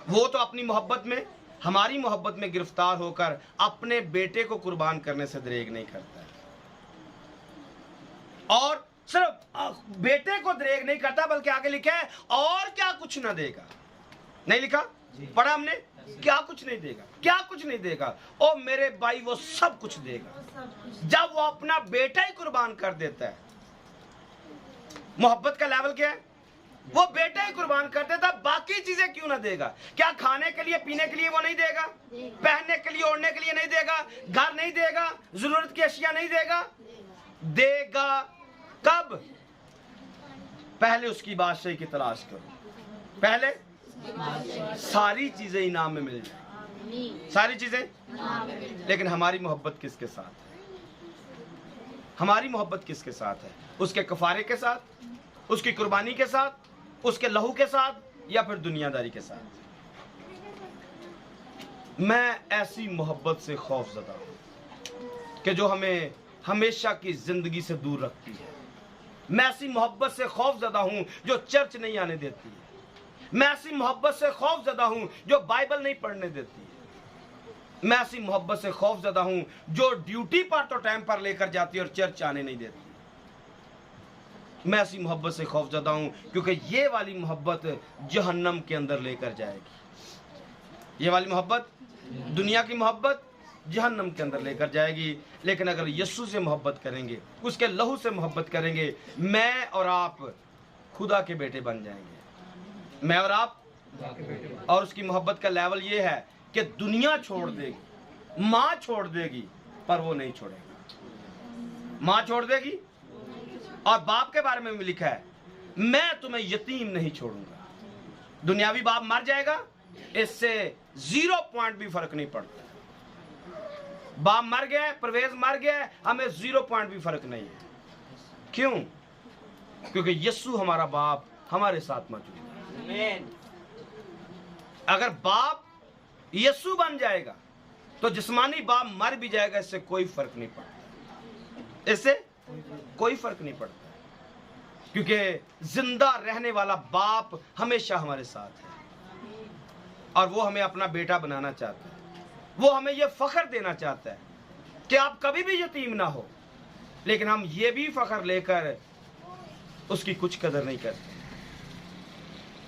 वो तो अपनी मोहब्बत में, हमारी मोहब्बत में गिरफ्तार होकर अपने बेटे को कुर्बान करने से दरेग नहीं करता है। और सिर्फ बेटे को दरेग नहीं करता, बल्कि आगे लिखा है और क्या कुछ ना देगा। नहीं लिखा? पढ़ा हमने, क्या कुछ नहीं देगा, क्या कुछ नहीं देगा। ओ मेरे भाई, वो सब कुछ देगा जब वो अपना बेटा ही कुर्बान कर देता है। मोहब्बत का लेवल क्या है? वो बेटा ही कुर्बान कर देता, बाकी चीजें क्यों ना देगा? क्या खाने के लिए, पीने के लिए वो नहीं देगा? पहनने के लिए, ओढ़ने के लिए नहीं देगा? घर नहीं देगा? जरूरत की अशिया नहीं देगा? देगा कब? पहले उसकी बादशाही की तलाश करो, पहले सारी चीजें इनाम में मिल जाए, सारी चीजें। लेकिन हमारी मोहब्बत किसके साथ है? हमारी मोहब्बत किसके साथ है? उसके कफारे के साथ, उसकी कुर्बानी के साथ, उसके लहू के साथ, या फिर दुनियादारी के साथ? मैं ऐसी मोहब्बत से खौफजदा हूं कि जो हमें हमेशा की जिंदगी से दूर रखती है। मैं ऐसी मोहब्बत से खौफजदा हूं जो चर्च नहीं आने देती है। मैं ऐसी मोहब्बत से खौफजदा हूं जो बाइबल नहीं पढ़ने देती है। मैं ऐसी मोहब्बत से खौफजदा हूं जो ड्यूटी पर तो टाइम पर लेकर जाती है और चर्च आने नहीं देती। मैं ऐसी मोहब्बत से खौफजदा हूं क्योंकि ये वाली मोहब्बत जहन्नम के अंदर लेकर जाएगी। ये वाली मोहब्बत, दुनिया की मोहब्बत, जहन्नम के अंदर लेकर जाएगी। लेकिन अगर यीशु से मोहब्बत करेंगे, उसके लहू से मोहब्बत करेंगे, मैं और आप खुदा के बेटे बन जाएंगे। मैं और आप। और उसकी मोहब्बत का लेवल ये है कि दुनिया छोड़ देगी, माँ छोड़ देगी, पर वो नहीं छोड़ेगा। माँ छोड़ देगी, और बाप के बारे में भी लिखा है, मैं तुम्हें यतीम नहीं छोड़ूंगा। दुनियावी बाप मर जाएगा, इससे 0 पॉइंट भी फर्क नहीं पड़ता। बाप मर गया, परवेज मर गया, हमें 0 पॉइंट भी फर्क नहीं है। क्यों? क्योंकि यीशु हमारा बाप हमारे साथ मौजूद है। अगर बाप यीशु बन जाएगा तो जिस्मानी बाप मर भी जाएगा, इससे कोई फर्क नहीं पड़ता, इससे कोई फर्क नहीं पड़ता, क्योंकि जिंदा रहने वाला बाप हमेशा हमारे साथ है और वो हमें अपना बेटा बनाना चाहता है। वो हमें ये फख्र देना चाहता है कि आप कभी भी यतीम ना हो, लेकिन हम ये भी फख्र लेकर उसकी कुछ कदर नहीं करते।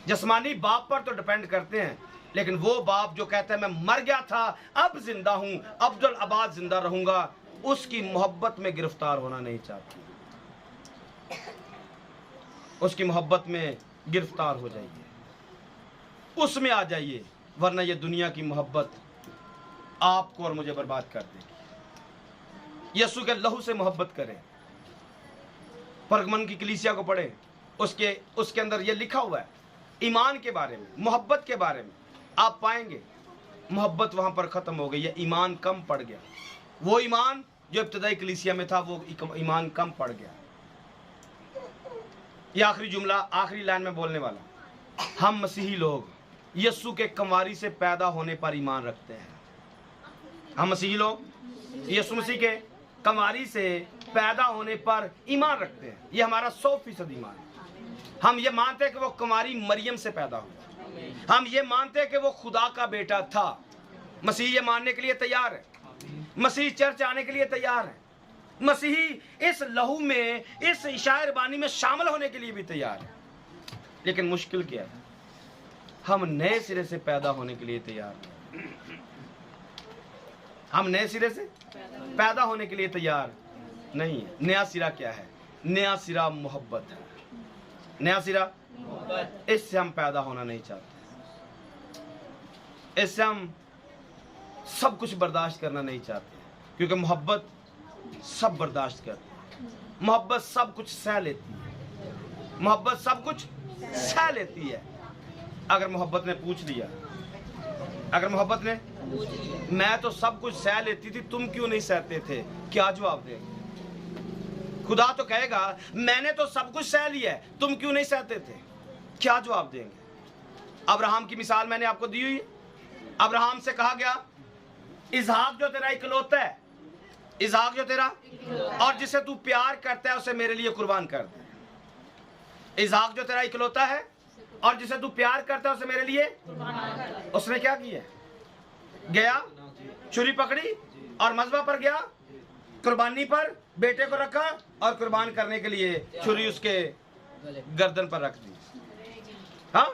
जिस्मानी बाप पर तो डिपेंड करते हैं, लेकिन वो बाप जो कहता है मैं मर गया था अब जिंदा हूं, अब्दुल आबाद जिंदा रहूंगा, उसकी मोहब्बत में गिरफ्तार होना नहीं चाहता। उसकी मोहब्बत में गिरफ्तार हो जाइए, उसमें आ जाइए, वरना ये दुनिया की मोहब्बत आपको और मुझे बर्बाद कर देगी। यीशु के लहू से मोहब्बत करें। परगमन की कलीसिया को पढ़ें, उसके अंदर ये लिखा हुआ है ईमान के बारे में, मोहब्बत के बारे में। आप पाएंगे मोहब्बत वहां पर खत्म हो गई है, ईमान कम पड़ गया। वो ईमान जो इब्तदाई कलीसिया में था वो ईमान कम पड़ गया। ये आखिरी जुमला, आखिरी लाइन में बोलने वाला, हम मसीही लोग यीशु के कंवारी से पैदा होने पर ईमान रखते हैं। हम मसीही लोग यीशु मसीह के कंवारी से पैदा होने पर ईमान रखते हैं। ये हमारा 100% ईमान है। हम ये मानते हैं कि वो कुमारी मरियम से पैदा हुआ। हम ये मानते हैं कि वो खुदा का बेटा था। मसीह ये मानने के लिए तैयार है। मसीह चर्च आने के लिए तैयार है। मसीही इस लहू में, इस इशायर बानी में शामिल होने के लिए भी तैयार है। लेकिन मुश्किल क्या है, हम नए सिरे से पैदा होने के लिए तैयार हैं। हम नए सिरे से पैदा होने के लिए तैयार नहीं है। नया सिरा क्या है? नया सिरा मोहब्बत है। नया सिरा, इससे हम पैदा होना नहीं चाहते। इससे हम सब कुछ बर्दाश्त करना नहीं चाहते, क्योंकि मोहब्बत सब बर्दाश्त करती है। मोहब्बत सब कुछ सह लेती है। मोहब्बत सब कुछ सह लेती है। अगर मोहब्बत ने पूछ लिया, अगर मोहब्बत ने, मैं तो सब कुछ सह लेती थी, तुम क्यों नहीं सहते थे, क्या जवाब देंगे? खुदा तो कहेगा मैंने तो सब कुछ सह लिया है, तुम क्यों नहीं सहते थे, क्या जवाब देंगे? अब्राहम की मिसाल मैंने आपको दी हुई है। अब्राहम से कहा गया इसहाक जो तेरा इकलौता है, इसहाक जो तेरा और जिसे तू प्यार करता है उसे मेरे लिए कुर्बान कर दे। इसहाक जो तेरा इकलौता है और जिसे तू प्यार करता है उसे मेरे लिए। उसने क्या किया? गया, छुरी पकड़ी और मज़बा पर गया, कुर्बानी पर बेटे को रखा और कुर्बान करने के लिए छुरी उसके गर्दन पर रख दी। हाँ,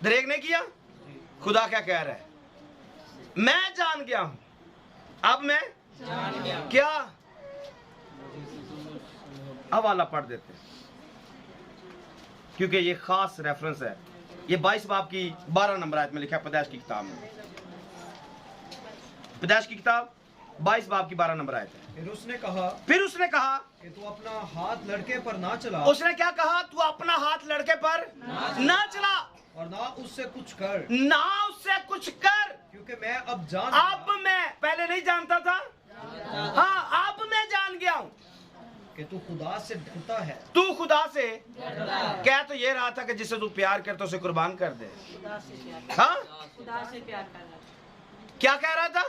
दरेग नहीं किया। खुदा क्या कह रहा है? मैं जान गया हूं, अब मैं क्या? हवाला पढ़ देते हैं, क्योंकि ये खास रेफरेंस है। ये 22 बाब की 12 नंबर आयत में लिखा है पैदाइश की किताब में। पैदाइश की किताब 22 बाब की 12 नंबर आयत है। फिर उसने कहा कि तू अपना हाथ लड़के पर ना चला। उसने क्या कहा? तू अपना हाथ लड़के पर ना चला और ना उससे कुछ कर, ना उससे कुछ कर, क्योंकि मैं अब जान, अब मैं, पहले नहीं जानता था, हाँ अब मैं जान गया हूं कि तू खुदा से डरता है। तू खुदा से कह तो ये रहा था कि जिसे तू प्यार करता उसे कुर्बान कर दे। हाँ, खुदा से प्यार करना। क्या कह रहा था?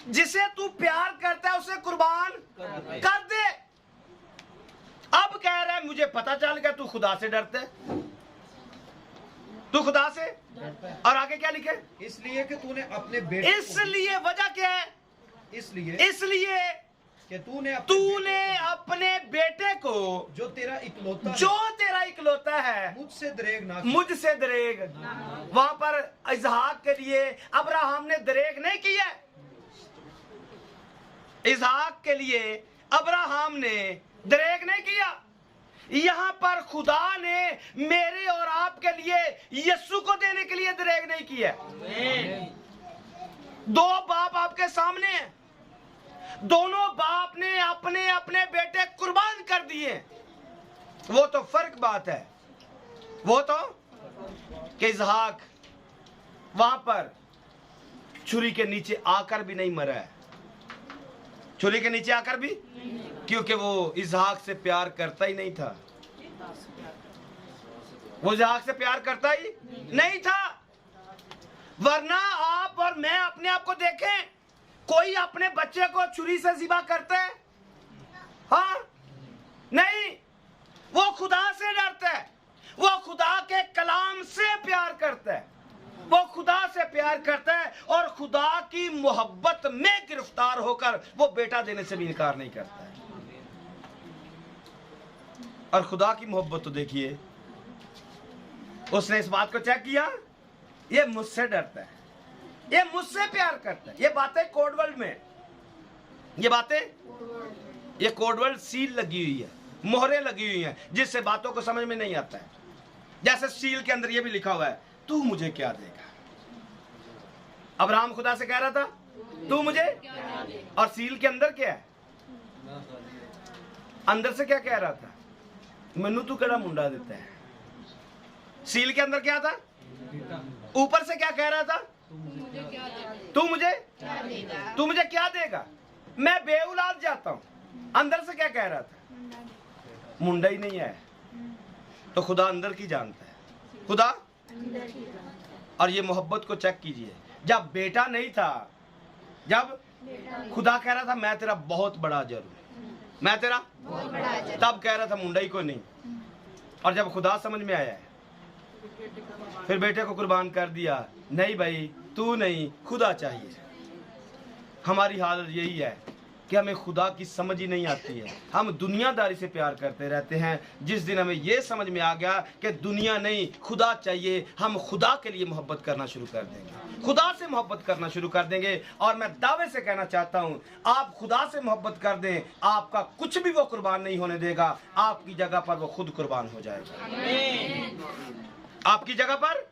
जिसे तू प्यार करता है उसे कुर्बान कर दे। अब कह रहा है मुझे पता चल गया तू खुदा से डरता है, तू खुदा से। और आगे क्या लिखे? इसलिए कि तूने अपने बेटे, इसलिए वजह क्या है? इसलिए कि तूने अपने बेटे को जो तेरा इकलौता है मुझसे दरेग वहां पर इसहाक के लिए अब्राहम ने दरेग नहीं किया। इसहाक के लिए अब्राहम ने दरेग नहीं किया। यहां पर खुदा ने मेरे और आपके लिए यीशु को देने के लिए दरेग नहीं किया। दो बाप आपके सामने हैं, दोनों बाप ने अपने अपने बेटे कुर्बान कर दिए। वो तो फर्क बात है, वो तो कि इसहाक वहां पर छुरी के नीचे आकर भी नहीं मरा है। छुरी के नीचे आकर भी, क्योंकि वो इसहाक से प्यार करता ही नहीं था। वो इसहाक से प्यार करता ही नहीं था। वरना आप और मैं अपने आप को देखें, कोई अपने बच्चे को छुरी से ज़िबा करता है? हाँ नहीं, वो खुदा से डरता है, वो खुदा के कलाम से प्यार करता है, वो खुदा से प्यार करता है और खुदा की मोहब्बत में गिरफ्तार होकर वो बेटा देने से भी इनकार नहीं करता है। और खुदा की मोहब्बत तो देखिए, उसने इस बात को चेक किया, ये मुझसे डरता है, ये मुझसे प्यार करता है। ये बातें कोड वर्ड में, ये बातें, ये कोड वर्ड सील लगी हुई है, मोहरें लगी हुई हैं, जिससे बातों को समझ में नहीं आता है। जैसे सील के अंदर ये भी लिखा हुआ है, तू मुझे क्या देगा। अब्राहम खुदा से कह रहा था तू मुझे, और सील के अंदर क्या है, अंदर से क्या कह रहा था, मैनू तू केड़ा मुंडा देता है। सील के अंदर क्या था, ऊपर से क्या कह रहा था, तू मुझे क्या देगा, मैं बेऔलाद जाता हूं। अंदर से क्या कह रहा था, मुंडा ही नहीं है। तो खुदा अंदर की जानता है, खुदा। और ये मोहब्बत को चेक कीजिए, जब बेटा नहीं था, जब खुदा कह रहा था मैं तेरा बहुत बड़ा अजर हूं, मैं तेरा, तब कह रहा था मुंडा ही को नहीं। और जब खुदा समझ में आया है, फिर बेटे को कुर्बान कर दिया। नहीं भाई, तू नहीं, खुदा चाहिए। हमारी हालत यही है कि हमें खुदा की समझ ही नहीं आती है, हम दुनियादारी से प्यार करते रहते हैं। जिस दिन हमें यह समझ में आ गया कि दुनिया नहीं, खुदा चाहिए, हम खुदा के लिए मोहब्बत करना शुरू कर देंगे, खुदा से मोहब्बत करना शुरू कर देंगे। और मैं दावे से कहना चाहता हूं, आप खुदा से मोहब्बत कर दें, आपका कुछ भी वो कुर्बान नहीं होने देगा, आपकी जगह पर वो खुद कुर्बान हो जाएगा, आपकी जगह पर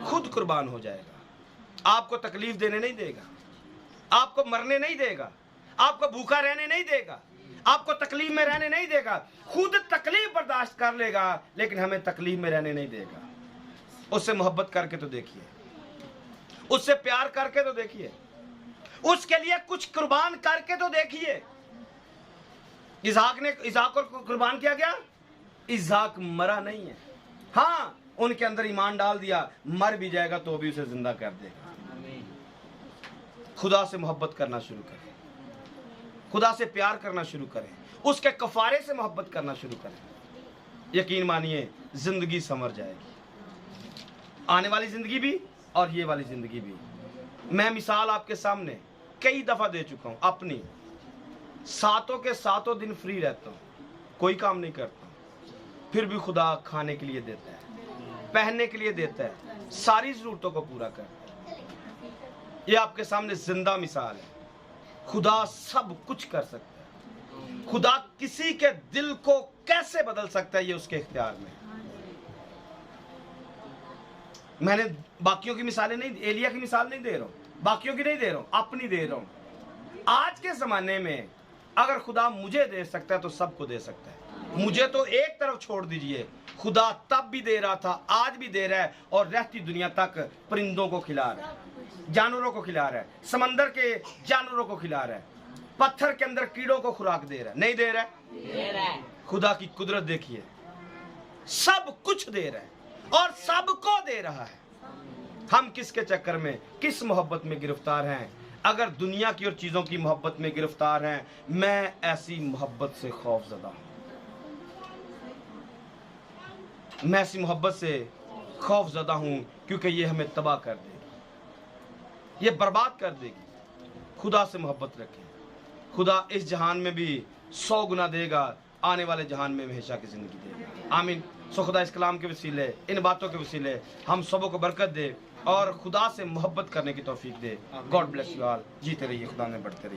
खुद कुर्बान हो जाएगा। आपको तकलीफ देने नहीं देगा, आपको मरने नहीं देगा, आपको भूखा रहने नहीं देगा, आपको तकलीफ में रहने नहीं देगा। खुद तकलीफ बर्दाश्त कर लेगा, लेकिन हमें तकलीफ में रहने नहीं देगा। उससे मोहब्बत करके तो देखिए, उससे प्यार करके तो देखिए, उसके लिए कुछ कुर्बान करके तो देखिए। इसहाक को कुर्बान किया गया, इसहाक मरा नहीं है। हाँ, उनके अंदर ईमान डाल दिया, मर भी जाएगा तो भी उसे जिंदा कर देगा। खुदा से मोहब्बत करना शुरू करें, खुदा से प्यार करना शुरू करें, उसके कफारे से मोहब्बत करना शुरू करें। यकीन मानिए, जिंदगी संवर जाएगी, आने वाली जिंदगी भी और ये वाली जिंदगी भी। मैं मिसाल आपके सामने कई दफा दे चुका हूं अपनी। सातों के सातों दिन फ्री रहता हूं, कोई काम नहीं करता, फिर भी खुदा खाने के लिए देता है, पहनने के लिए देता है, सारी जरूरतों को पूरा करता है। ये आपके सामने जिंदा मिसाल है। खुदा सब कुछ कर सकता है, खुदा किसी के दिल को कैसे बदल सकता है, ये उसके इख्तियार में। मैंने बाकियों की मिसालें नहीं, एलिया की मिसाल नहीं दे रहा हूं, बाकियों की नहीं दे रहा हूं, अपनी दे रहा हूं। आज के जमाने में अगर खुदा मुझे दे सकता है तो सबको दे सकता है। मुझे तो एक तरफ छोड़ दीजिए, खुदा तब भी दे रहा था, आज भी दे रहा है, और रहती दुनिया तक परिंदों को खिला रहा है, जानवरों को खिला रहा है, समंदर के जानवरों को खिला रहा है, पत्थर के अंदर कीड़ों को खुराक दे रहा है। नहीं दे रहा है? दे रहा है। खुदा की कुदरत देखिए, सब कुछ दे रहा है और सबको दे रहा है। हम किसके चक्कर में, किस मोहब्बत में गिरफ्तार हैं? अगर दुनिया की और चीजों की मोहब्बत में गिरफ्तार हैं, मैं ऐसी मोहब्बत से खौफजदा हूं, मैं ऐसी मोहब्बत से खौफजदा हूं, क्योंकि ये हमें तबाह कर देगी, ये बर्बाद कर देगी। खुदा से मोहब्बत रखें, खुदा इस जहान में भी 100 गुना देगा, आने वाले जहान में हमेशा की जिंदगी देगा। आमीन। सो खुदा इस कलाम के वसीले, इन बातों के वसीले हम सबों को बरकत दे और खुदा से मोहब्बत करने की तौफीक दे। God bless you all. जीते रहिए, खुदा में बढ़ते रहिए।